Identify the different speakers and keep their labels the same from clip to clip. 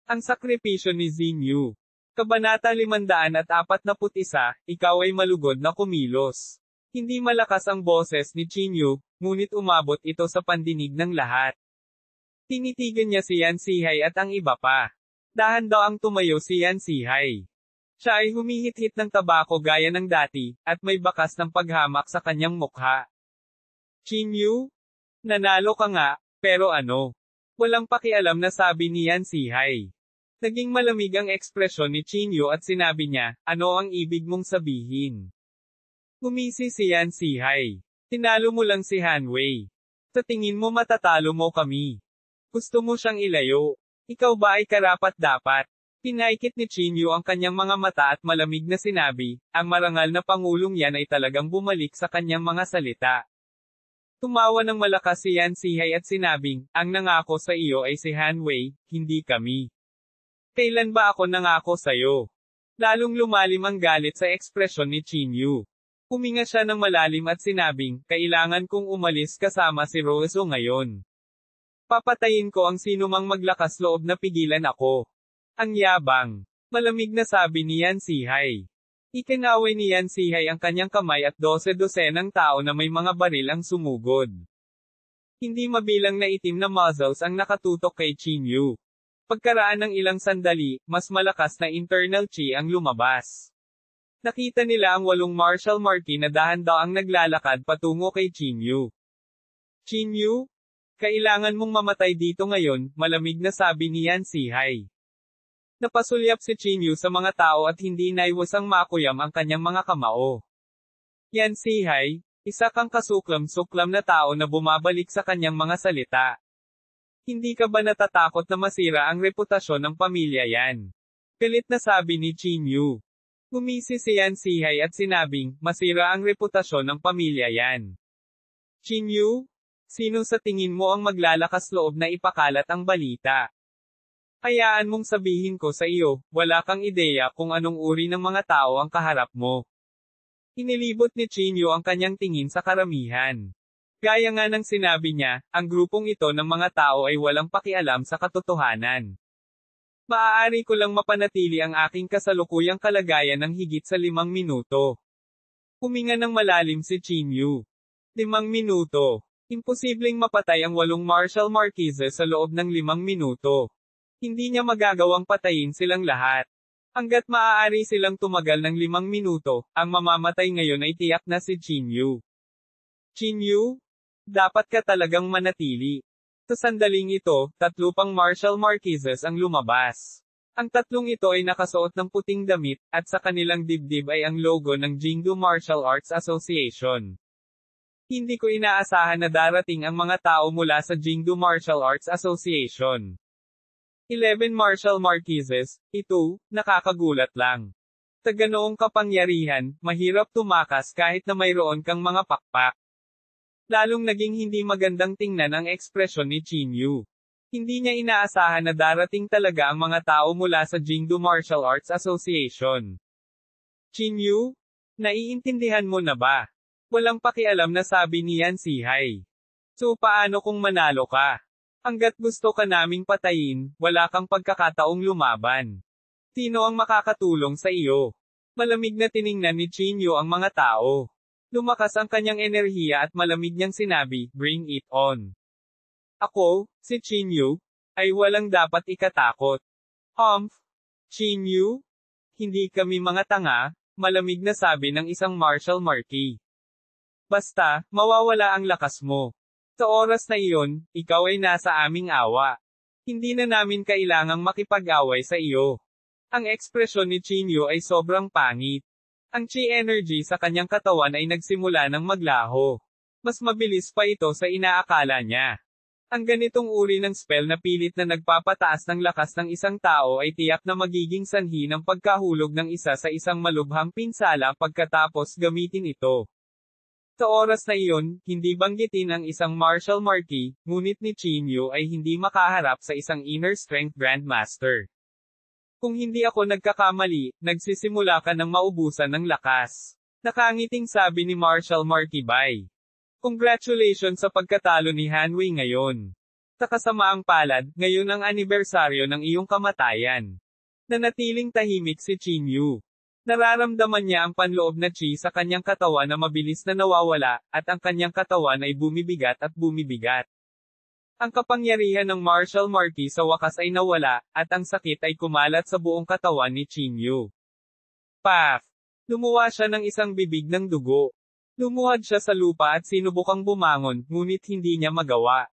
Speaker 1: Ang sakripisyo ni Xinyu. Kabanata 541, ikaw ay malugod na kumilos. Hindi malakas ang boses ni Xinyu, ngunit umabot ito sa pandinig ng lahat. Tinitigan niya si Yan Zihai at ang iba pa. Dahan daw ang tumayo si Yan Zihai. Siya ay humihit-hit ng tabako gaya ng dati, at may bakas ng paghamak sa kanyang mukha. Xinyu? Nanalo ka nga, pero ano? Walang pakialam na sabi ni Yan Zihai. Naging malamig ang ekspresyon ni Xinyu at sinabi niya, ano ang ibig mong sabihin? Umisi si Yan Zihai. Tinalo mo lang si Han Wei. Sa tingin mo matatalo mo kami. Gusto mo siyang ilayo. Ikaw ba ay karapat-dapat? Pinaikit ni Xinyu ang kanyang mga mata at malamig na sinabi, ang marangal na pangulong yan ay talagang bumalik sa kanyang mga salita. Tumawa ng malakas si Yan Zihai at sinabing, ang nangako sa iyo ay si Han Wei, hindi kami. Kailan ba ako nangako sa'yo? Lalong lumalim ang galit sa ekspresyon ni Xinyu. Huminga siya ng malalim at sinabing, kailangan kong umalis kasama si Rozo ngayon. Papatayin ko ang sinumang maglakas loob na pigilan ako. Ang yabang. Malamig na sabi ni Yan Zihai. Ikinaway ni Yan Zihai ang kanyang kamay at 12-dosenang tao na may mga baril ang sumugod. Hindi mabilang na itim na muzzles ang nakatutok kay Xinyu. Pagkaraan ng ilang sandali, mas malakas na internal chi ang lumabas. Nakita nila ang 8 martial marquee na dahan-daang naglalakad patungo kay Xinyu. Xinyu? Kailangan mong mamatay dito ngayon, malamig na sabi ni Yan Zihai. Napasulyap si Xinyu sa mga tao at hindi naiwasang makuyam ang kanyang mga kamao. Yan Zihai, isa kang kasuklam-suklam na tao na bumabalik sa kanyang mga salita. Hindi ka ba natatakot na masira ang reputasyon ng pamilya yan? Galit na sabi ni Xinyu. Gumisi si Yan Zihai at sinabing, masira ang reputasyon ng pamilya yan. Xinyu? Sino sa tingin mo ang maglalakas loob na ipakalat ang balita? Hayaan mong sabihin ko sa iyo, wala kang ideya kung anong uri ng mga tao ang kaharap mo. Inilibot ni Xinyu ang kanyang tingin sa karamihan. Gaya nga ng sinabi niya, ang grupong ito ng mga tao ay walang pakialam sa katotohanan. Maaari ko lang mapanatili ang aking kasalukuyang kalagayan ng higit sa 5 minuto. Huminga ng malalim si Xinyu. 5 minuto. Imposibleng mapatay ang 8 martial marquises sa loob ng 5 minuto. Hindi niya magagawang patayin silang lahat. Hanggat maaari silang tumagal ng 5 minuto, ang mamamatay ngayon ay tiyak na si Xinyu. Xinyu? Dapat ka talagang manatili. Sa sandaling ito, 3 pang martial marquises ang lumabas. Ang 3 ito ay nakasuot ng puting damit, at sa kanilang dibdib ay ang logo ng Jingdu Martial Arts Association. Hindi ko inaasahan na darating ang mga tao mula sa Jingdu Martial Arts Association. 11 martial marquises, ito, nakakagulat lang. Sa ganoong kapangyarihan, mahirap tumakas kahit na mayroon kang mga pakpak. Lalong naging hindi magandang tingnan ang ekspresyon ni Xinyu. Hindi niya inaasahan na darating talaga ang mga tao mula sa Jingdu Martial Arts Association. Xinyu? Naiintindihan mo na ba? Walang pakialam na sabi ni Yan Zihai. So paano kung manalo ka? Hanggat gusto ka naming patayin, wala kang pagkakataong lumaban. Sino ang makakatulong sa iyo? Malamig na tiningnan ni Xinyu ang mga tao. Lumakas ang kanyang enerhiya at malamig niyang sinabi, bring it on. Ako, si Xinyu, ay walang dapat ikatakot. Xinyu? Hindi kami mga tanga, malamig na sabi ng isang martial marquee. Basta, mawawala ang lakas mo. Sa oras na iyon, ikaw ay nasa aming awa. Hindi na namin kailangang makipag-away sa iyo. Ang ekspresyon ni Xinyu ay sobrang pangit. Ang chi energy sa kanyang katawan ay nagsimula ng maglaho. Mas mabilis pa ito sa inaakala niya. Ang ganitong uri ng spell na pilit na nagpapataas ng lakas ng isang tao ay tiyak na magiging sanhi ng pagkahulog ng isa sa isang malubhang pinsala pagkatapos gamitin ito. Sa oras na iyon, hindi banggitin ang isang martial marquee, ngunit ni Xinyu ay hindi makaharap sa isang inner strength grandmaster. Kung hindi ako nagkakamali, nagsisimula ka ng maubusan ng lakas. Nakangiting sabi ni Martial Marquee Bai. Congratulations sa pagkatalo ni Han Wei ngayon. Sa kasamaang palad, ngayon ang anibersaryo ng iyong kamatayan. Nanatiling tahimik si Qin Yu. Nararamdaman niya ang panloob na chi sa kanyang katawan na mabilis na nawawala, at ang kanyang katawan ay bumibigat at bumibigat. Ang kapangyarihan ng martial marquis sa wakas ay nawala, at ang sakit ay kumalat sa buong katawan ni Qin Yu. Paf! Lumuwa siya ng isang bibig ng dugo. Lumuhad siya sa lupa at sinubukang bumangon, ngunit hindi niya magawa.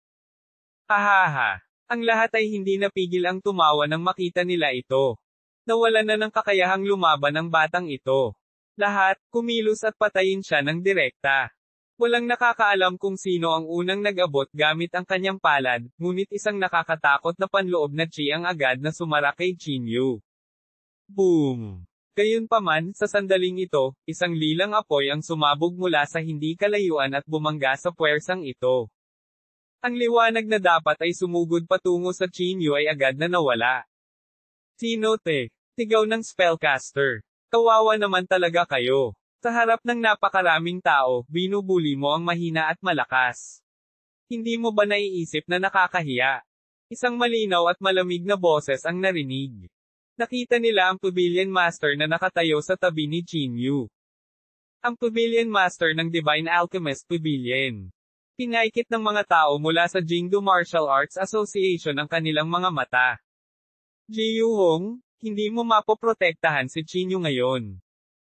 Speaker 1: Hahaha! Ang lahat ay hindi napigil ang tumawa nang makita nila ito. Nawalan na ng kakayahang lumaban ang batang ito. Lahat, kumilos at patayin siya ng direkta. Walang nakakaalam kung sino ang unang nag-abot gamit ang kanyang palad, ngunit isang nakakatakot na panloob na chi ang agad na sumara kay Qin Yu. Boom! Gayunpaman, sa sandaling ito, isang lilang apoy ang sumabog mula sa hindi kalayuan at bumangga sa puwersang ito. Ang liwanag na dapat ay sumugod patungo sa Qin Yu ay agad na nawala. Sino te? Sigaw ng spellcaster. Kawawa naman talaga kayo. Sa harap ng napakaraming tao, binubuli mo ang mahina at malakas. Hindi mo ba naiisip na nakakahiya? Isang malinaw at malamig na boses ang narinig. Nakita nila ang Pavilion Master na nakatayo sa tabi ni Qin Yu. Ang Pavilion Master ng Divine Alchemist Pavilion. Pinaikit ng mga tao mula sa Jingdu Martial Arts Association ang kanilang mga mata. Ji Yuhong, hindi mo mapoprotektahan si Qin Yu ngayon.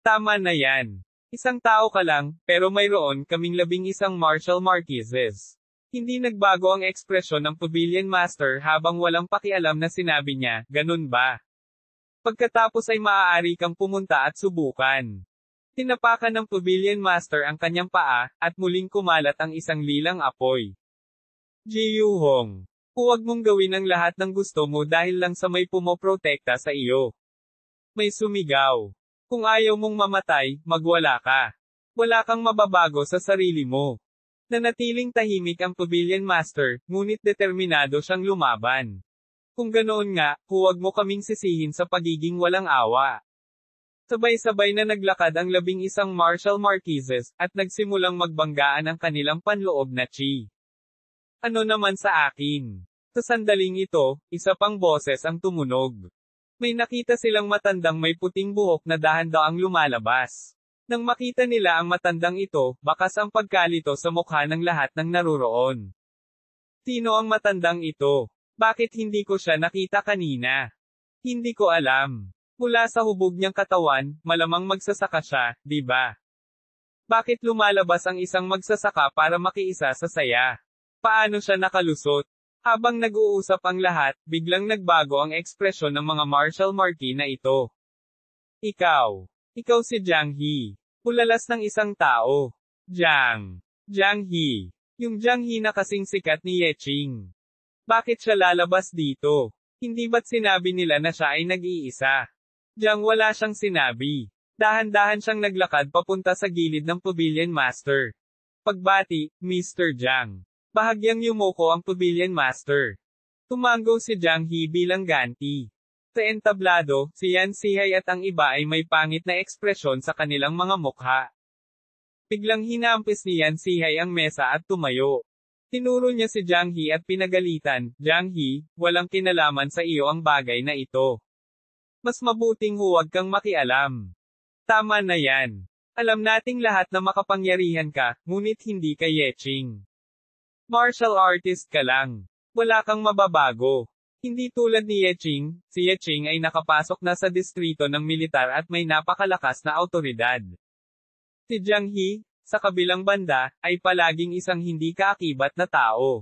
Speaker 1: Tama na yan. Isang tao ka lang, pero mayroon kaming 11 martial marquises. Hindi nagbago ang ekspresyon ng Pavilion Master habang walang pakialam na sinabi niya, ganun ba? Pagkatapos ay maaari kang pumunta at subukan. Tinapakan ng Pavilion Master ang kanyang paa, at muling kumalat ang isang lilang apoy. Ji Yuhong. Huwag mong gawin ang lahat ng gusto mo dahil lang sa may pumoprotekta sa iyo. May sumigaw. Kung ayaw mong mamatay, magwala ka. Wala kang mababago sa sarili mo. Nanatiling tahimik ang Pavilion Master, ngunit determinado siyang lumaban. Kung ganoon nga, huwag mo kaming sisihin sa pagiging walang awa. Sabay-sabay na naglakad ang 11 martial marquises, at nagsimulang magbanggaan ang kanilang panloob na chi. Ano naman sa akin? Sa sandaling ito, isa pang boses ang tumunog. May nakita silang matandang may puting buhok na dahan-daang lumalabas. Nang makita nila ang matandang ito, bakas ang pagkalito sa mukha ng lahat ng naruroon. Sino ang matandang ito? Bakit hindi ko siya nakita kanina? Hindi ko alam. Mula sa hubog niyang katawan, malamang magsasaka siya, di ba? Bakit lumalabas ang isang magsasaka para makiisa sa saya? Paano siya nakalusot? Habang nag-uusap ang lahat, biglang nagbago ang ekspresyon ng mga martial marquis na ito. Ikaw si Jiang He. Pulalas ng isang tao. Jiang He. Yung Jiang He na kasing sikat ni Ye Qing. Bakit siya lalabas dito? Hindi ba't sinabi nila na siya ay nag-iisa? Jiang wala siyang sinabi. Dahan-dahan siyang naglakad papunta sa gilid ng Pavilion Master. Pagbati, Mr. Jiang. Bahagyang yumoko ang Pavilion Master. Tumanggo si Jiang He bilang ganti. Sa entablado, si Yan Sihai at ang iba ay may pangit na ekspresyon sa kanilang mga mukha. Biglang hinampis ni Yan Sihai ang mesa at tumayo. Tinuro niya si Jiang He at pinagalitan, Jiang He, walang kinalaman sa iyo ang bagay na ito. Mas mabuting huwag kang makialam. Tama na yan. Alam nating lahat na makapangyarihan ka, ngunit hindi ka Ye Qing. Martial artist ka lang. Wala kang mababago. Hindi tulad ni Ye Qing, si Ye Qing ay nakapasok na sa distrito ng militar at may napakalakas na awtoridad. Si Jiang He, sa kabilang banda, ay palaging isang hindi kaakibat na tao.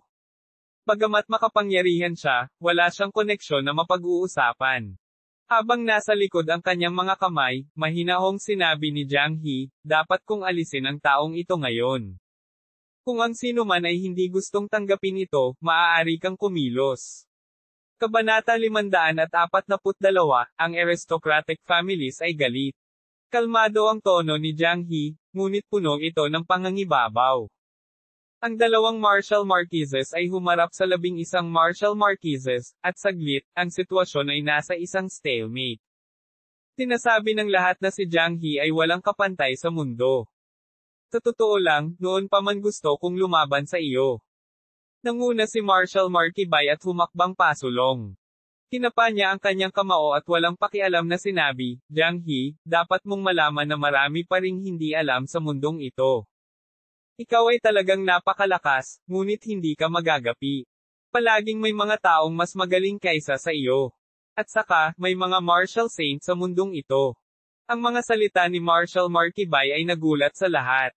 Speaker 1: Bagamat makapangyarihan siya, wala siyang koneksyon na mapag-uusapan. Habang nasa likod ang kanyang mga kamay, mahinahong sinabi ni Jiang He, dapat kong alisin ang taong ito ngayon. Kung ang sino man ay hindi gustong tanggapin ito, maaari kang kumilos. Kabanata 542, ang aristocratic families ay galit. Kalmado ang tono ni Jiang He, ngunit puno ito ng pangangibabaw. Ang 2 martial marquises ay humarap sa 11 martial marquises, at saglit, ang sitwasyon ay nasa isang stalemate. Sinasabi ng lahat na si Jiang He ay walang kapantay sa mundo. Sa totoo lang, noon pa man gusto kong lumaban sa iyo. Nanguna si Marshal Markibay at humakbang pasulong. Kinapa niya ang kanyang kamao at walang pakialam na sinabi, Jiang He, dapat mong malaman na marami pa ring hindi alam sa mundong ito. Ikaw ay talagang napakalakas, ngunit hindi ka magagapi. Palaging may mga taong mas magaling kaysa sa iyo. At saka, may mga martial saint sa mundong ito. Ang mga salita ni Marshal Markibay ay nagulat sa lahat.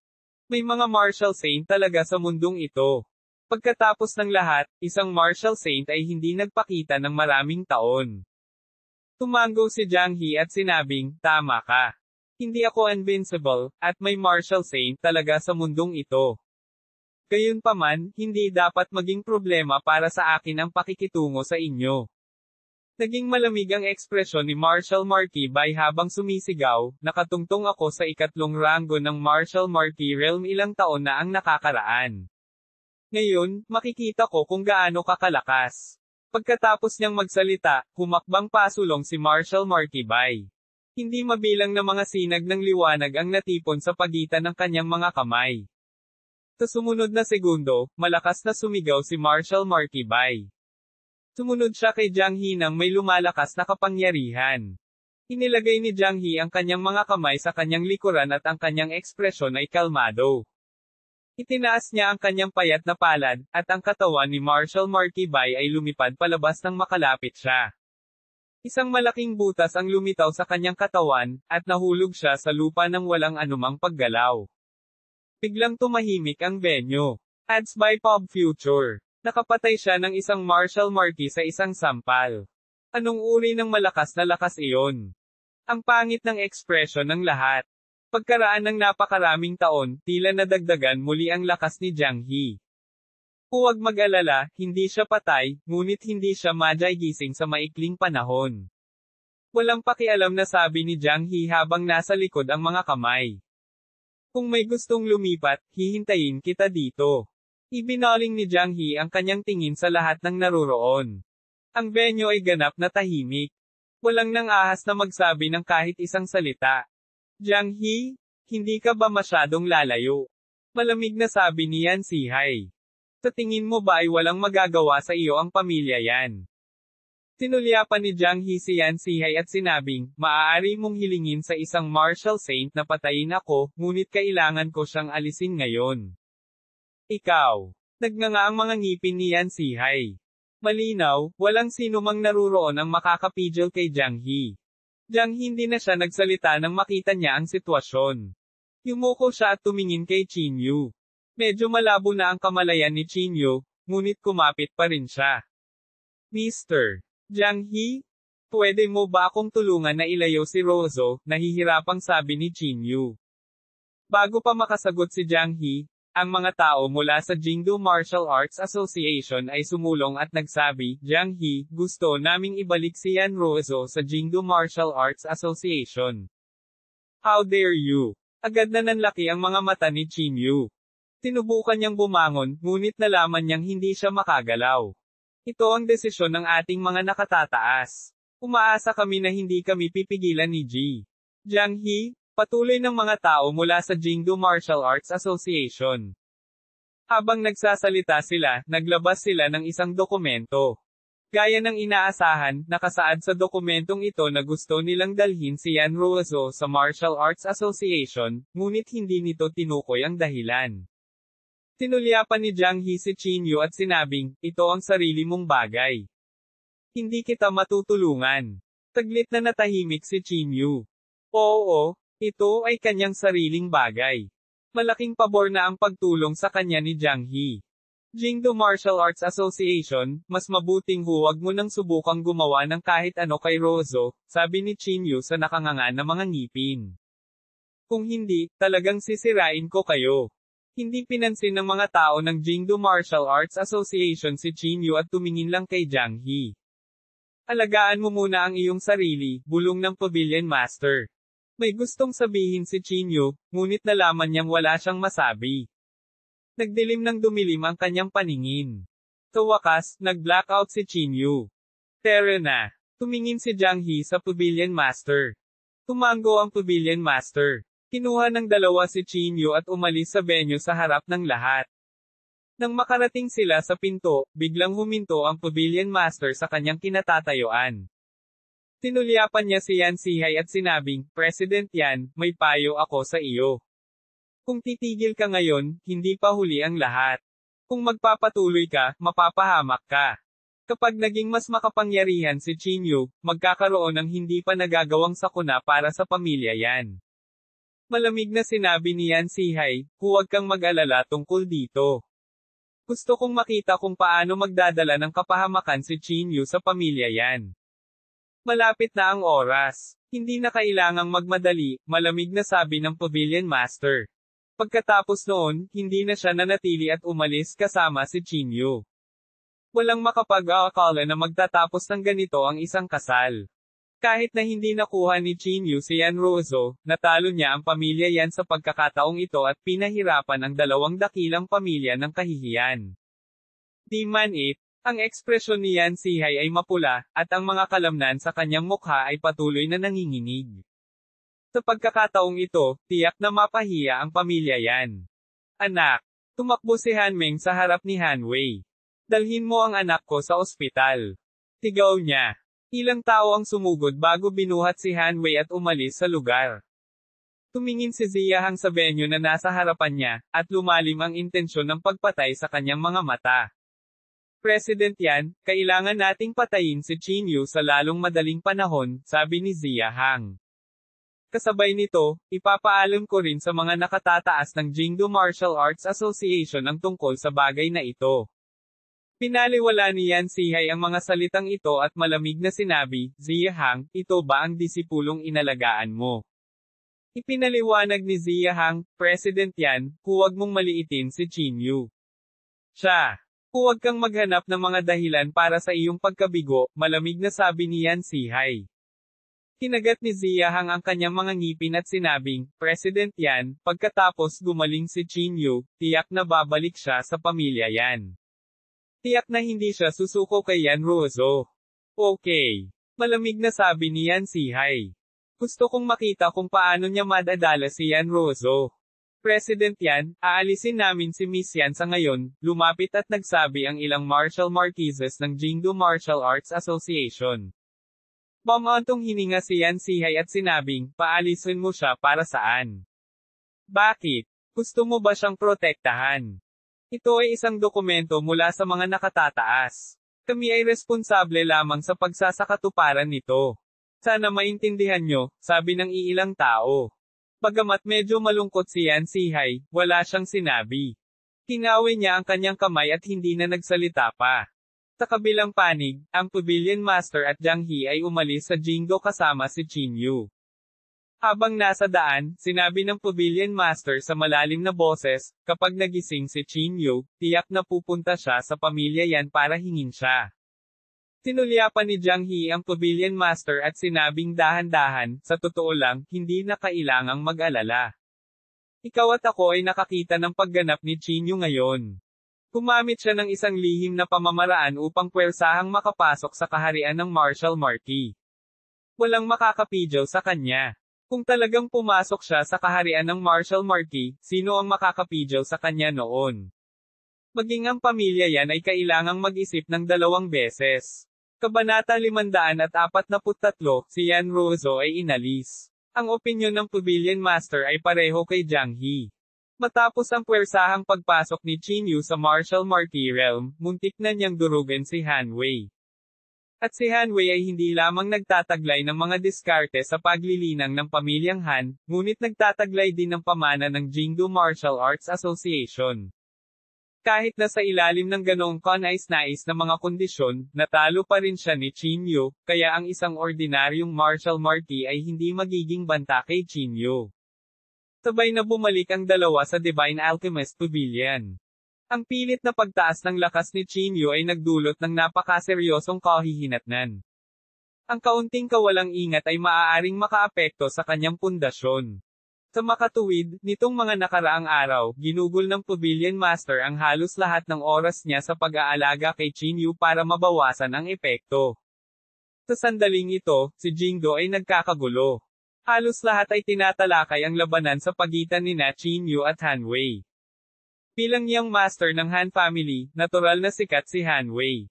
Speaker 1: May mga martial saint talaga sa mundong ito. Pagkatapos ng lahat, isang martial saint ay hindi nagpakita ng maraming taon. Tumango si Jiang He at sinabing, tama ka. Hindi ako invincible, at may martial saint talaga sa mundong ito. Gayunpaman, hindi dapat maging problema para sa akin ang pakikitungo sa inyo. Naging malamig ang ekspresyon ni Marshal Markibay habang sumisigaw, nakatungtong ako sa ikatlong ranggo ng Marshal Marki Realm ilang taon na ang nakakaraan. Ngayon, makikita ko kung gaano kakalakas. Pagkatapos niyang magsalita, humakbang pasulong si Marshal Markibay. Hindi mabilang na mga sinag ng liwanag ang natipon sa pagitan ng kanyang mga kamay. Sa sumunod na segundo, malakas na sumigaw si Marshal Markibay. Sumunod siya kay Jiang He nang may lumalakas na kapangyarihan. Inilagay ni Jiang He ang kanyang mga kamay sa kanyang likuran at ang kanyang ekspresyon ay kalmado. Itinaas niya ang kanyang payat na palad, at ang katawan ni Marshal Markibay ay lumipad palabas nang makalapit siya. Isang malaking butas ang lumitaw sa kanyang katawan, at nahulog siya sa lupa nang walang anumang paggalaw. Biglang tumahimik ang venue. Ads by Pop Future. Nakapatay siya ng isang Marshal Marki sa isang sampal. Anong uri ng malakas na lakas iyon? Ang pangit ng ekspresyon ng lahat. Pagkaraan ng napakaraming taon, tila nadagdagan muli ang lakas ni Jiang He. Huwag mag-alala, hindi siya patay, ngunit hindi siya gising sa maikling panahon. Walang pakialam na sabi ni Jiang He habang nasa likod ang mga kamay. Kung may gustong lumipat, hihintayin kita dito. Ibinaling ni Jiang He ang kanyang tingin sa lahat ng naroroon. Ang venue ay ganap na tahimik. Walang nang ahas na magsabi ng kahit isang salita. Jiang He, hindi ka ba masyadong lalayo? Malamig na sabi ni Yan Zihai. Sa tingin mo ba ay walang magagawa sa iyo ang pamilya yan? Sinulyapan ni Jiang He si Yan Zihai at sinabing, maaari mong hilingin sa isang martial saint na patayin ako, ngunit kailangan ko siyang alisin ngayon. Ikaw. Nagnganga ang mga ngipin ni Yan Zihai. Malinaw, walang sino mang naruroon ang makakapigil kay Jiang He. Jiang He hindi na siya nagsalita nang makita niya ang sitwasyon. Yumuko siya at tumingin kay Qin Yu. Medyo malabo na ang kamalayan ni Qin Yu, ngunit kumapit pa rin siya. Mr. Jiang He, pwede mo ba akong tulungan na ilayo si Rozo, nahihirapang sabi ni Qin Yu. Bago pa makasagot si Jiang He, ang mga tao mula sa Jingdu Martial Arts Association ay sumulong at nagsabi, Jiang He, gusto naming ibalik si Yan Rozo sa Jingdu Martial Arts Association. How dare you? Agad na nanlaki ang mga mata ni Qin Yu. Sinubukan niyang bumangon, ngunit nalaman niyang hindi siya makagalaw. Ito ang desisyon ng ating mga nakatataas. Umaasa kami na hindi kami pipigilan ni Ji. Jiang He, patuloy ng mga tao mula sa Jingdu Martial Arts Association. Habang nagsasalita sila, naglabas sila ng isang dokumento. Gaya ng inaasahan, nakasaad sa dokumentong ito na gusto nilang dalhin si Yan Rozo sa Martial Arts Association, ngunit hindi nito tinukoy ang dahilan. Sinulyapan ni Jiang He si Qin Yu at sinabing, ito ang sarili mong bagay. Hindi kita matutulungan. Saglit na natahimik si Qin Yu. Oo. Ito ay kanyang sariling bagay. Malaking pabor na ang pagtulong sa kanya ni Jiang He. Jingdu Martial Arts Association, mas mabuting huwag mo nang subukang gumawa ng kahit ano kay Rozo, sabi ni Qin Yu sa nakanganga na mga ngipin. Kung hindi, talagang sisirain ko kayo. Hindi pinansin ng mga tao ng Jingdu Martial Arts Association si Qin Yu at tumingin lang kay Jiang He. Alagaan mo muna ang iyong sarili, bulong ng Pavilion Master. May gustong sabihin si Qin Yu, ngunit nalaman niyang wala siyang masabi. Nagdilim ng dumilim ang kanyang paningin. Sa wakas, nag-blackout si Qin Yu. Tara na. Tumingin si Jiang He sa Pavilion Master. Tumango ang Pavilion Master. Kinuha ng dalawa si Qin Yu at umalis sa venue sa harap ng lahat. Nang makarating sila sa pinto, biglang huminto ang pavilion master sa kanyang kinatatayuan. Tinulyapan niya si Yan Sihay at sinabing, President Yan, may payo ako sa iyo. Kung titigil ka ngayon, hindi pa huli ang lahat. Kung magpapatuloy ka, mapapahamak ka. Kapag naging mas makapangyarihan si Qin Yu, magkakaroon ng hindi pa nagagawang sakuna para sa pamilya Yan. Malamig na sinabi ni Yan Sihay, huwag kang mag-alala tungkol dito. Gusto kong makita kung paano magdadala ng kapahamakan si Qin Yu sa pamilya Yan. Malapit na ang oras. Hindi na kailangang magmadali, malamig na sabi ng pavilion master. Pagkatapos noon, hindi na siya nanatili at umalis kasama si Qin Yu. Walang makapag-aakala na magtatapos ng ganito ang isang kasal. Kahit na hindi nakuha ni Qin Yu si Yan Ruozo, natalo niya ang pamilya Yan sa pagkakataong ito at pinahirapan ang dalawang dakilang pamilya ng kahihiyan. Di man it, ang ekspresyon ni Yan Sihay ay mapula, at ang mga kalamnan sa kanyang mukha ay patuloy na nanginginig. Sa pagkakataong ito, tiyak na mapahiya ang pamilya Yan. Anak, tumakbo si Han Meng sa harap ni Han Wei. Dalhin mo ang anak ko sa ospital. Sigaw niya. Ilang tao ang sumugod bago binuhat si Han Wei at umalis sa lugar. Tumingin si Zia Hang sa venue na nasa harapan niya, at lumalim ang intensyon ng pagpatay sa kanyang mga mata. President Yan, kailangan nating patayin si Qin Yu sa lalong madaling panahon, sabi ni Zia Hang. Kasabay nito, ipapaalam ko rin sa mga nakatataas ng Jingdo Martial Arts Association ang tungkol sa bagay na ito. Pinaliwala ni Yan Sihay ang mga salitang ito at malamig na sinabi, Zia Hang, ito ba ang disipulong inalagaan mo? Ipinaliwanag ni Zia Hang, President Yan, huwag mong maliitin si Qin Yu. Siya. Huwag kang maghanap ng mga dahilan para sa iyong pagkabigo, malamig na sabi ni Yan Sihay. Kinagat ni Zia Hang ang kanyang mga ngipin at sinabing, President Yan, pagkatapos gumaling si Qin Yu, tiyak na babalik siya sa pamilya Yan. Tiyak na hindi siya susuko kay Yan Ruozo. Okay. Malamig na sabi ni Yan Sihay. Gusto kong makita kung paano niya madadala si Yan Ruozo. President Yan, aalisin namin si Miss Yan sa ngayon, lumapit at nagsabi ang ilang martial marquises ng Jingdo Martial Arts Association. Bumantong hininga si Yan Sihay at sinabing, paalisin mo siya para saan? Bakit? Gusto mo ba siyang protektahan? Ito ay isang dokumento mula sa mga nakatataas. Kami ay responsable lamang sa pagsasakatuparan nito. Sana maintindihan nyo, sabi ng iilang tao. Bagamat medyo malungkot si Yan Sihay, wala siyang sinabi. Kinawi niya ang kanyang kamay at hindi na nagsalita pa. Sa kabilang panig, ang pavilion master at Jiang He ay umalis sa Jingdo kasama si Qin Yu. Habang nasa daan, sinabi ng pavilion master sa malalim na boses, kapag nagising si Qin Yu, tiyak na pupunta siya sa pamilya Yan para hingin siya. Tinulyapan ni Jiang He ang pavilion master at sinabing dahan-dahan, sa totoo lang, hindi na kailangang mag-alala. Ikaw at ako ay nakakita ng pagganap ni Qin Yu ngayon. Gumamit siya ng isang lihim na pamamaraan upang puwersahang makapasok sa kaharian ng Martial Marquis. Walang makakapidyaw sa kanya. Kung talagang pumasok siya sa kaharian ng Martial Marquis, sino ang makakapidyaw sa kanya noon? Maging ang pamilya Yan ay kailangang mag-isip ng 2 beses. Kabanata 543, si Yan Ruozo ay inalis. Ang opinyon ng pavilion master ay pareho kay Jiang He. Matapos ang puwersahang pagpasok ni Qin Yu sa Martial Marquis Realm, muntik na niyang durugan si Han Wei. At si Han Wei ay hindi lamang nagtataglay ng mga diskarte sa paglilinang ng pamilyang Han, ngunit nagtataglay din ng pamana ng Jingdo Martial Arts Association. Kahit na sa ilalim ng ganoong kanais-nais na mga kondisyon, natalo pa rin siya ni Qin Yu, kaya ang isang ordinaryong Martial Marquis ay hindi magiging banta kay Qin Yu. Sabay na bumalik ang dalawa sa Divine Alchemist Pavilion. Ang pilit na pagtaas ng lakas ni Qin Yu ay nagdulot ng napakaseryosong kahihinatnan. Ang kaunting kawalang ingat ay maaaring makaapekto sa kanyang pundasyon. Sa makatuwid, nitong mga nakaraang araw, ginugol ng pavilion master ang halos lahat ng oras niya sa pag-aalaga kay Qin Yu para mabawasan ang epekto. Sa sandaling ito, si Jingdo ay nagkakagulo. Halos lahat ay tinatalakay ang labanan sa pagitan nina Qin Yu at Han Wei. Bilang young master ng Han family, natural na sikat si Han Wei.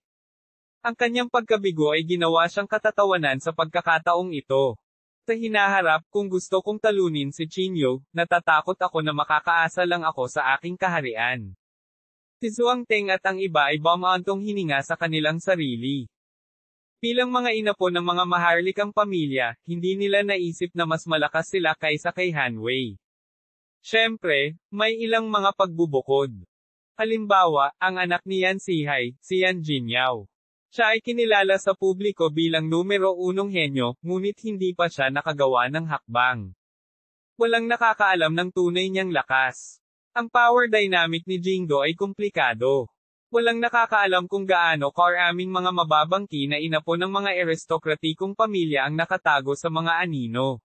Speaker 1: Ang kanyang pagkabigo ay ginawa siyang katatawanan sa pagkakataong ito. Sa hinaharap, kung gusto kong talunin si Qingyu, natatakot ako na makakaasa lang ako sa aking kaharian. Si Zhuang Teng at ang iba ay bumaantong hininga sa kanilang sarili. Bilang mga inapo ng mga maharlikang pamilya, hindi nila naisip na mas malakas sila kaysa kay Han Wei. Siyempre, may ilang mga pagbubukod. Halimbawa, ang anak ni Yan Zihai, si Yan Jinyao. Siya ay kinilala sa publiko bilang numero 1 henyo, ngunit hindi pa siya nakagawa ng hakbang. Walang nakakaalam ng tunay niyang lakas. Ang power dynamic ni Jingdo ay komplikado. Walang nakakaalam kung gaano karaming mga mababangki na inapo ng mga aristokratikong pamilya ang nakatago sa mga anino.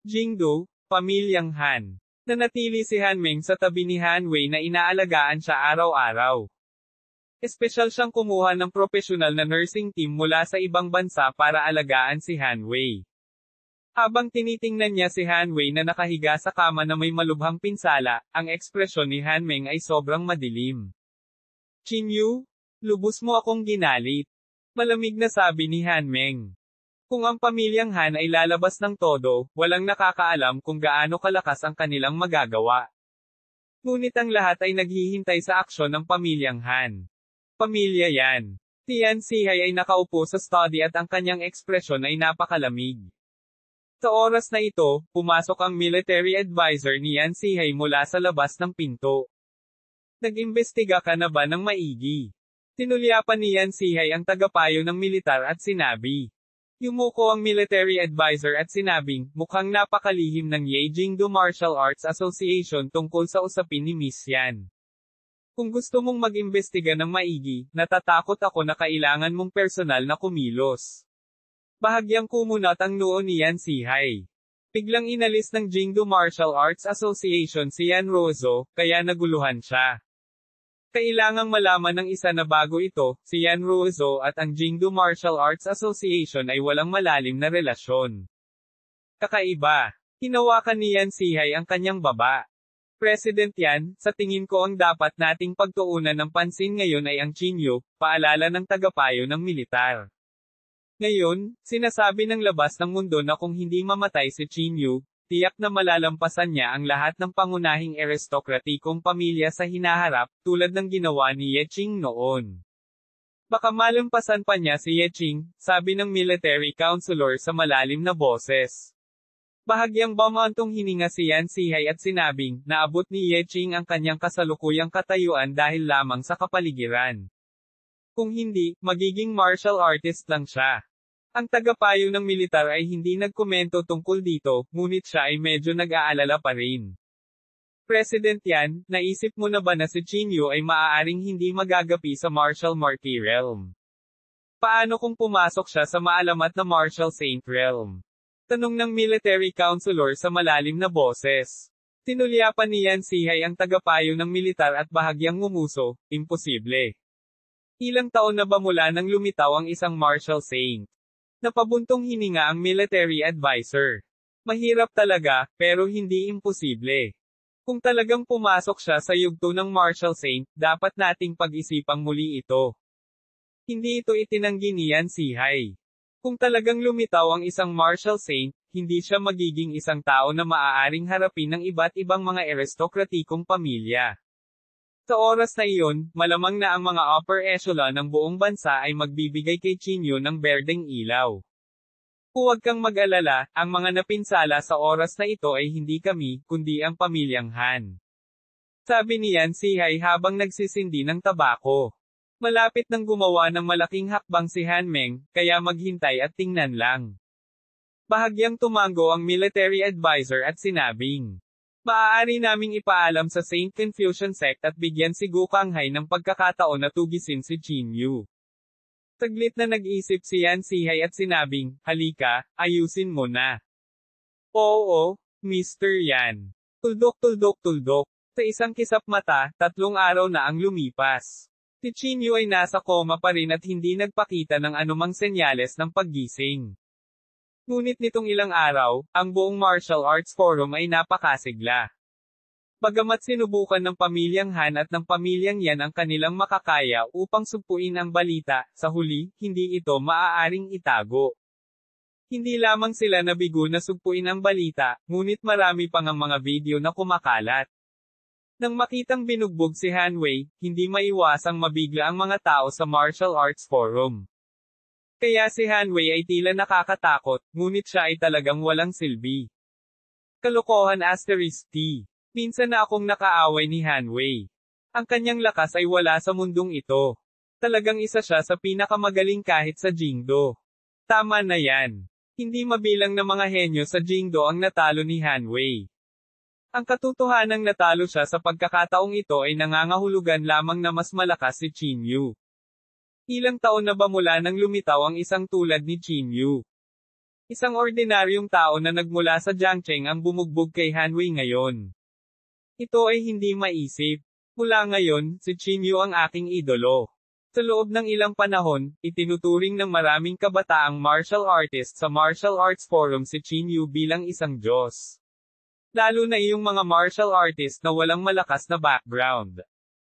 Speaker 1: Jingdo, Pamilyang Han. Nanatili si Han Meng sa tabi ni Han Wei na inaalagaan siya araw-araw. Espesyal siyang kumuha ng profesional na nursing team mula sa ibang bansa para alagaan si Han Wei. Habang tinitingnan niya si Han Wei na nakahiga sa kama na may malubhang pinsala, ang ekspresyon ni Han Meng ay sobrang madilim. Qingyu, lubos mo akong ginalit. Malamig na sabi ni Han Meng. Kung ang pamilyang Han ay lalabas ng todo, walang nakakaalam kung gaano kalakas ang kanilang magagawa. Ngunit ang lahat ay naghihintay sa aksyon ng pamilyang Han. Pamilya yan. Si Yan Zihai ay nakaupo sa study at ang kanyang ekspresyon ay napakalamig. Sa oras na ito, pumasok ang military advisor ni Yan Zihai mula sa labas ng pinto. Nag-imbestiga ka na ba ng maigi? Tinulyapan ni Yan Zihai ang tagapayo ng militar at sinabi. Yumuko ang military advisor at sinabing, mukhang napakalihim ng Yejingdo Martial Arts Association tungkol sa usapin ni Miss Yan. Kung gusto mong mag-imbestiga ng maigi, natatakot ako na kailangan mong personal na kumilos. Bahagyang kumunat ang noo ni Yan Zihai. Biglang inalis ng Jingdo Martial Arts Association si Yan Rozo, kaya naguluhan siya. Kailangang malaman ng isa na bago ito, si Yan Rozo at ang Jingdo Martial Arts Association ay walang malalim na relasyon. Kakaiba. Hinawakan ni Yan Zihai ang kanyang baba. President Yan, sa tingin ko ang dapat nating pagtuunan ng pansin ngayon ay ang Qingyu, paalala ng tagapayo ng militar. Ngayon, sinasabi ng labas ng mundo na kung hindi mamatay si Qingyu, tiyak na malalampasan niya ang lahat ng pangunahing aristokratikong pamilya sa hinaharap, tulad ng ginawa ni Ye Qing noon. Baka malampasan pa niya si Ye Qing, sabi ng military counselor sa malalim na boses. Bahagyang bumantong hininga si Yan Zihai at sinabing, naabot ni Ye Qing ang kanyang kasalukuyang katayuan dahil lamang sa kapaligiran. Kung hindi, magiging martial artist lang siya. Ang tagapayo ng militar ay hindi nagkomento tungkol dito, ngunit siya ay medyo nag-aalala pa rin. President Yan, naisip mo na ba na si Qingyu ay maaaring hindi magagapi sa martial marquee realm? Paano kung pumasok siya sa maalamat na martial saint realm? Tanong ng military counselor sa malalim na boses. Tinulyapan ni Yan Zihai ang tagapayo ng militar at bahagyang ngumuso, imposible. Ilang taon na ba mula nang lumitaw ang isang martial saint? Napabuntong hininga ang military advisor. Mahirap talaga, pero hindi imposible. Kung talagang pumasok siya sa yugto ng martial saint, dapat nating pag-isipang muli ito. Hindi ito itinanggi ni Yan Zihai. Kung talagang lumitaw ang isang martial saint, hindi siya magiging isang tao na maaaring harapin ng iba't ibang mga aristokratikong pamilya. Sa oras na iyon, malamang na ang mga upper echelon ng buong bansa ay magbibigay kay Qingyu ng berdeng ilaw. Huwag kang mag-alala, ang mga napinsala sa oras na ito ay hindi kami, kundi ang pamilyang Han. Sabi ni Yan Zihai habang nagsisindi ng tabako. Malapit nang gumawa ng malaking hakbang si Han Meng, kaya maghintay at tingnan lang. Bahagyang tumango ang military advisor at sinabing, maaari naming ipaalam sa Saint Confucian Sect at bigyan si Gu Kanghai ng pagkakataon na tugisin si Qingyu. Saglit na nag-isip si Yan Zihai at sinabing, halika, ayusin mo na. Oo, Mr. Yan. Tuldok. Sa isang kisap mata, 3 araw na ang lumipas. Si Qingyu ay nasa koma pa rin at hindi nagpakita ng anumang senyales ng paggising. Ngunit nitong ilang araw, ang buong martial arts forum ay napakasigla. Bagamat sinubukan ng pamilyang Han at ng pamilyang Yan ang kanilang makakaya upang sugpuin ang balita, sa huli, hindi ito maaaring itago. Hindi lamang sila nabigo na sugpuin ang balita, ngunit marami pang ang mga video na kumakalat. Nang makitang binugbog si Han Wei, hindi maiwasang mabigla ang mga tao sa martial arts forum. Kaya si Han Wei ay tila nakakatakot, ngunit siya ay talagang walang silbi. Kalokohan *T. Minsan na akong nakaaway ni Han Wei. Ang kanyang lakas ay wala sa mundong ito. Talagang isa siya sa pinakamagaling kahit sa Jingdo. Tama na yan. Hindi mabilang na mga henyo sa Jingdo ang natalo ni Han Wei. Ang katotohanang natalo siya sa pagkakataong ito ay nangangahulugan lamang na mas malakas si Qin Yu. Ilang taon na ba mula nang lumitaw ang isang tulad ni Qin Yu? Isang ordinaryong tao na nagmula sa Jiangcheng ang bumugbog kay Han Wei ngayon. Ito ay hindi maisip. Mula ngayon, si Qin Yu ang aking idolo. Sa loob ng ilang panahon, itinuturing ng maraming kabataang martial artist sa martial arts forum si Qin Yu bilang isang Diyos. Lalo na iyong mga martial artist na walang malakas na background.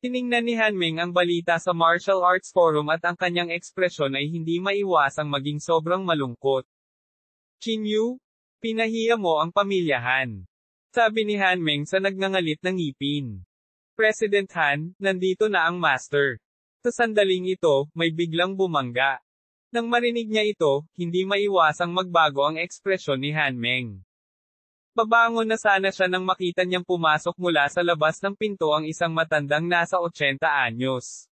Speaker 1: Tiningnan ni Han Meng ang balita sa martial arts forum at ang kanyang ekspresyon ay hindi maiwasang maging sobrang malungkot. Qin Yu, pinahiya mo ang pamilyahan. Sabi ni Han Meng sa nagngangalit ng ngipin. President Han, nandito na ang master. Sa sandaling ito, may biglang bumangga. Nang marinig niya ito, hindi maiwasang magbago ang ekspresyon ni Han Meng. Babangon na sana siya nang makita niyang pumasok mula sa labas ng pinto ang isang matandang nasa 80 anyos.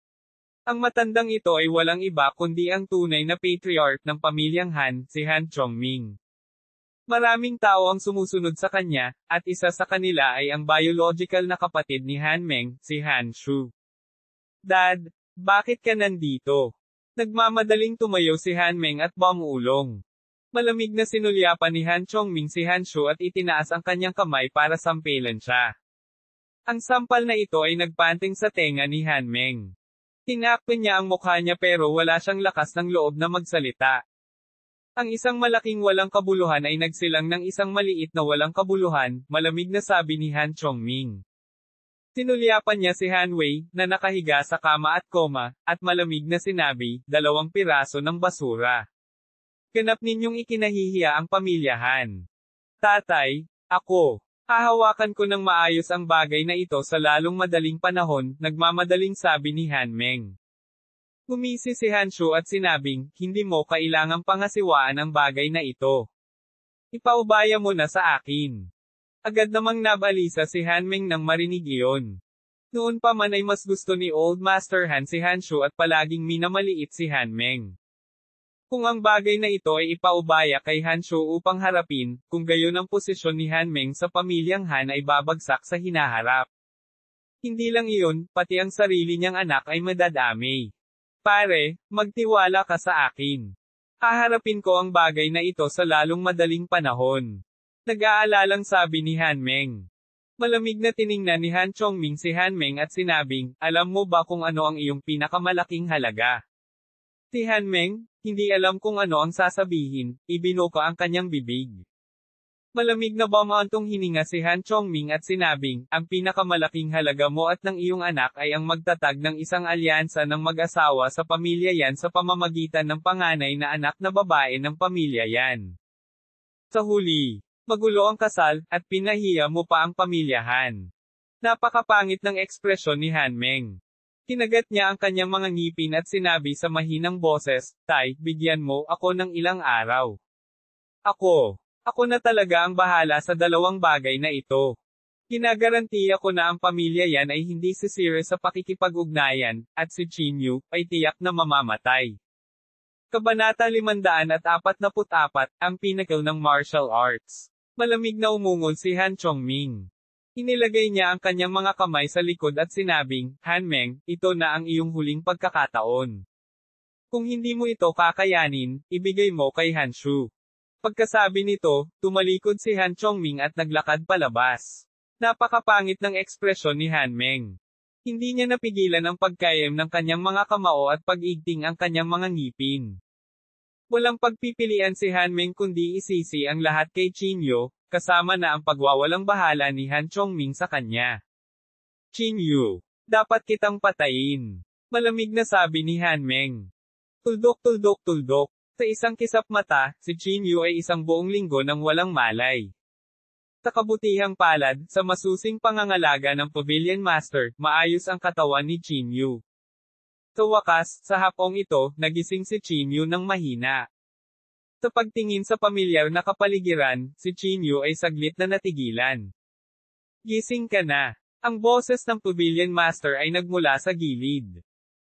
Speaker 1: Ang matandang ito ay walang iba kundi ang tunay na patriarch ng pamilyang Han, si Han Chongming. Maraming tao ang sumusunod sa kanya, at isa sa kanila ay ang biological na kapatid ni Han Meng, si Han Shu. Dad, bakit ka nandito? Nagmamadaling tumayo si Han Meng at bumulong. Malamig na sinulyapan ni Han Chongming si Han Shu at itinaas ang kanyang kamay para sampilan siya. Ang sampal na ito ay nagpanting sa tenga ni Han Meng. Tinakpan niya ang mukha niya pero wala siyang lakas ng loob na magsalita. Ang isang malaking walang kabuluhan ay nagsilang ng isang maliit na walang kabuluhan, malamig na sabi ni Han Chongming. Sinulyapan niya si Han Wei, na nakahiga sa kama at koma, at malamig na sinabi, 2 piraso ng basura. Ganap ninyong ikinahihiya ang pamilyahan. Tatay, ako. Hahawakan ko ng maayos ang bagay na ito sa lalong madaling panahon, nagmamadaling sabi ni Han Meng. Gumisi si Han Shu at sinabing, hindi mo kailangang pangasiwaan ang bagay na ito. Ipaubaya mo na sa akin. Agad namang nabalisa si Han Meng nang marinig iyon. Noon pa man ay mas gusto ni Old Master Han si Han Shu at palaging minamaliit si Han Meng. Kung ang bagay na ito ay ipaubaya kay Han Shu upang harapin, kung gayon ang posisyon ni Han Meng sa pamilyang Han ay babagsak sa hinaharap. Hindi lang iyon, pati ang sarili niyang anak ay madadamay. Pare, magtiwala ka sa akin. Haharapin ko ang bagay na ito sa lalong madaling panahon. Nag-aalalang sabi ni Han Meng. Malamig na tiningnan ni Han Chongming si Han Meng at sinabing, alam mo ba kung ano ang iyong pinakamalaking halaga? Si Han Meng, hindi alam kung ano ang sasabihin, ibinuka ang kanyang bibig. Malamig na bumaantong hininga si Han Chongming at sinabing, ang pinakamalaking halaga mo at ng iyong anak ay ang magtatag ng isang alyansa ng mag-asawa sa pamilya yan sa pamamagitan ng panganay na anak na babae ng pamilya yan. Sa huli, magulo ang kasal, at pinahiya mo pa ang pamilyahan. Napakapangit ng ekspresyon ni Han Meng. Kinagat niya ang kanyang mga ngipin at sinabi sa mahinang boses, Tay, bigyan mo ako ng ilang araw. Ako na talaga ang bahala sa dalawang bagay na ito. Ginagarantiya ko na ang pamilya yan ay hindi sisira sa pakikipag-ugnayan, at si Qin Yu ay tiyak na mamamatay. Kabanata 544, ang pinnacle ng martial arts. Malamig na umungol si Han Chongming. Inilagay niya ang kanyang mga kamay sa likod at sinabing, Han Meng, ito na ang iyong huling pagkakataon. Kung hindi mo ito kakayanin, ibigay mo kay Han Shu. Pagkasabi nito, tumalikod si Han Chongming at naglakad palabas. Napakapangit ng ekspresyon ni Han Meng. Hindi niya napigilan ang pagkayam ng kanyang mga kamao at pag-igting ang kanyang mga ngipin. Walang pagpipilian si Han Meng kundi isisi ang lahat kay Qin Yu, kasama na ang pagwawalang bahala ni Han Chongming sa kanya. Qin Yu, dapat kitang patayin. Malamig na sabi ni Han Meng. Tuldok. Sa isang kisap mata, si Qin Yu ay isang buong linggo nang walang malay. Sa kabutihang palad, sa masusing pangangalaga ng Pavilion Master, maayos ang katawan ni Qin Yu. Sa wakas, sa hapong ito, nagising si Qin Yu ng mahina. Sa pagtingin sa pamilyar na kapaligiran, si Qin Yu ay saglit na natigilan. Gising ka na. Ang boses ng Pavilion Master ay nagmula sa gilid.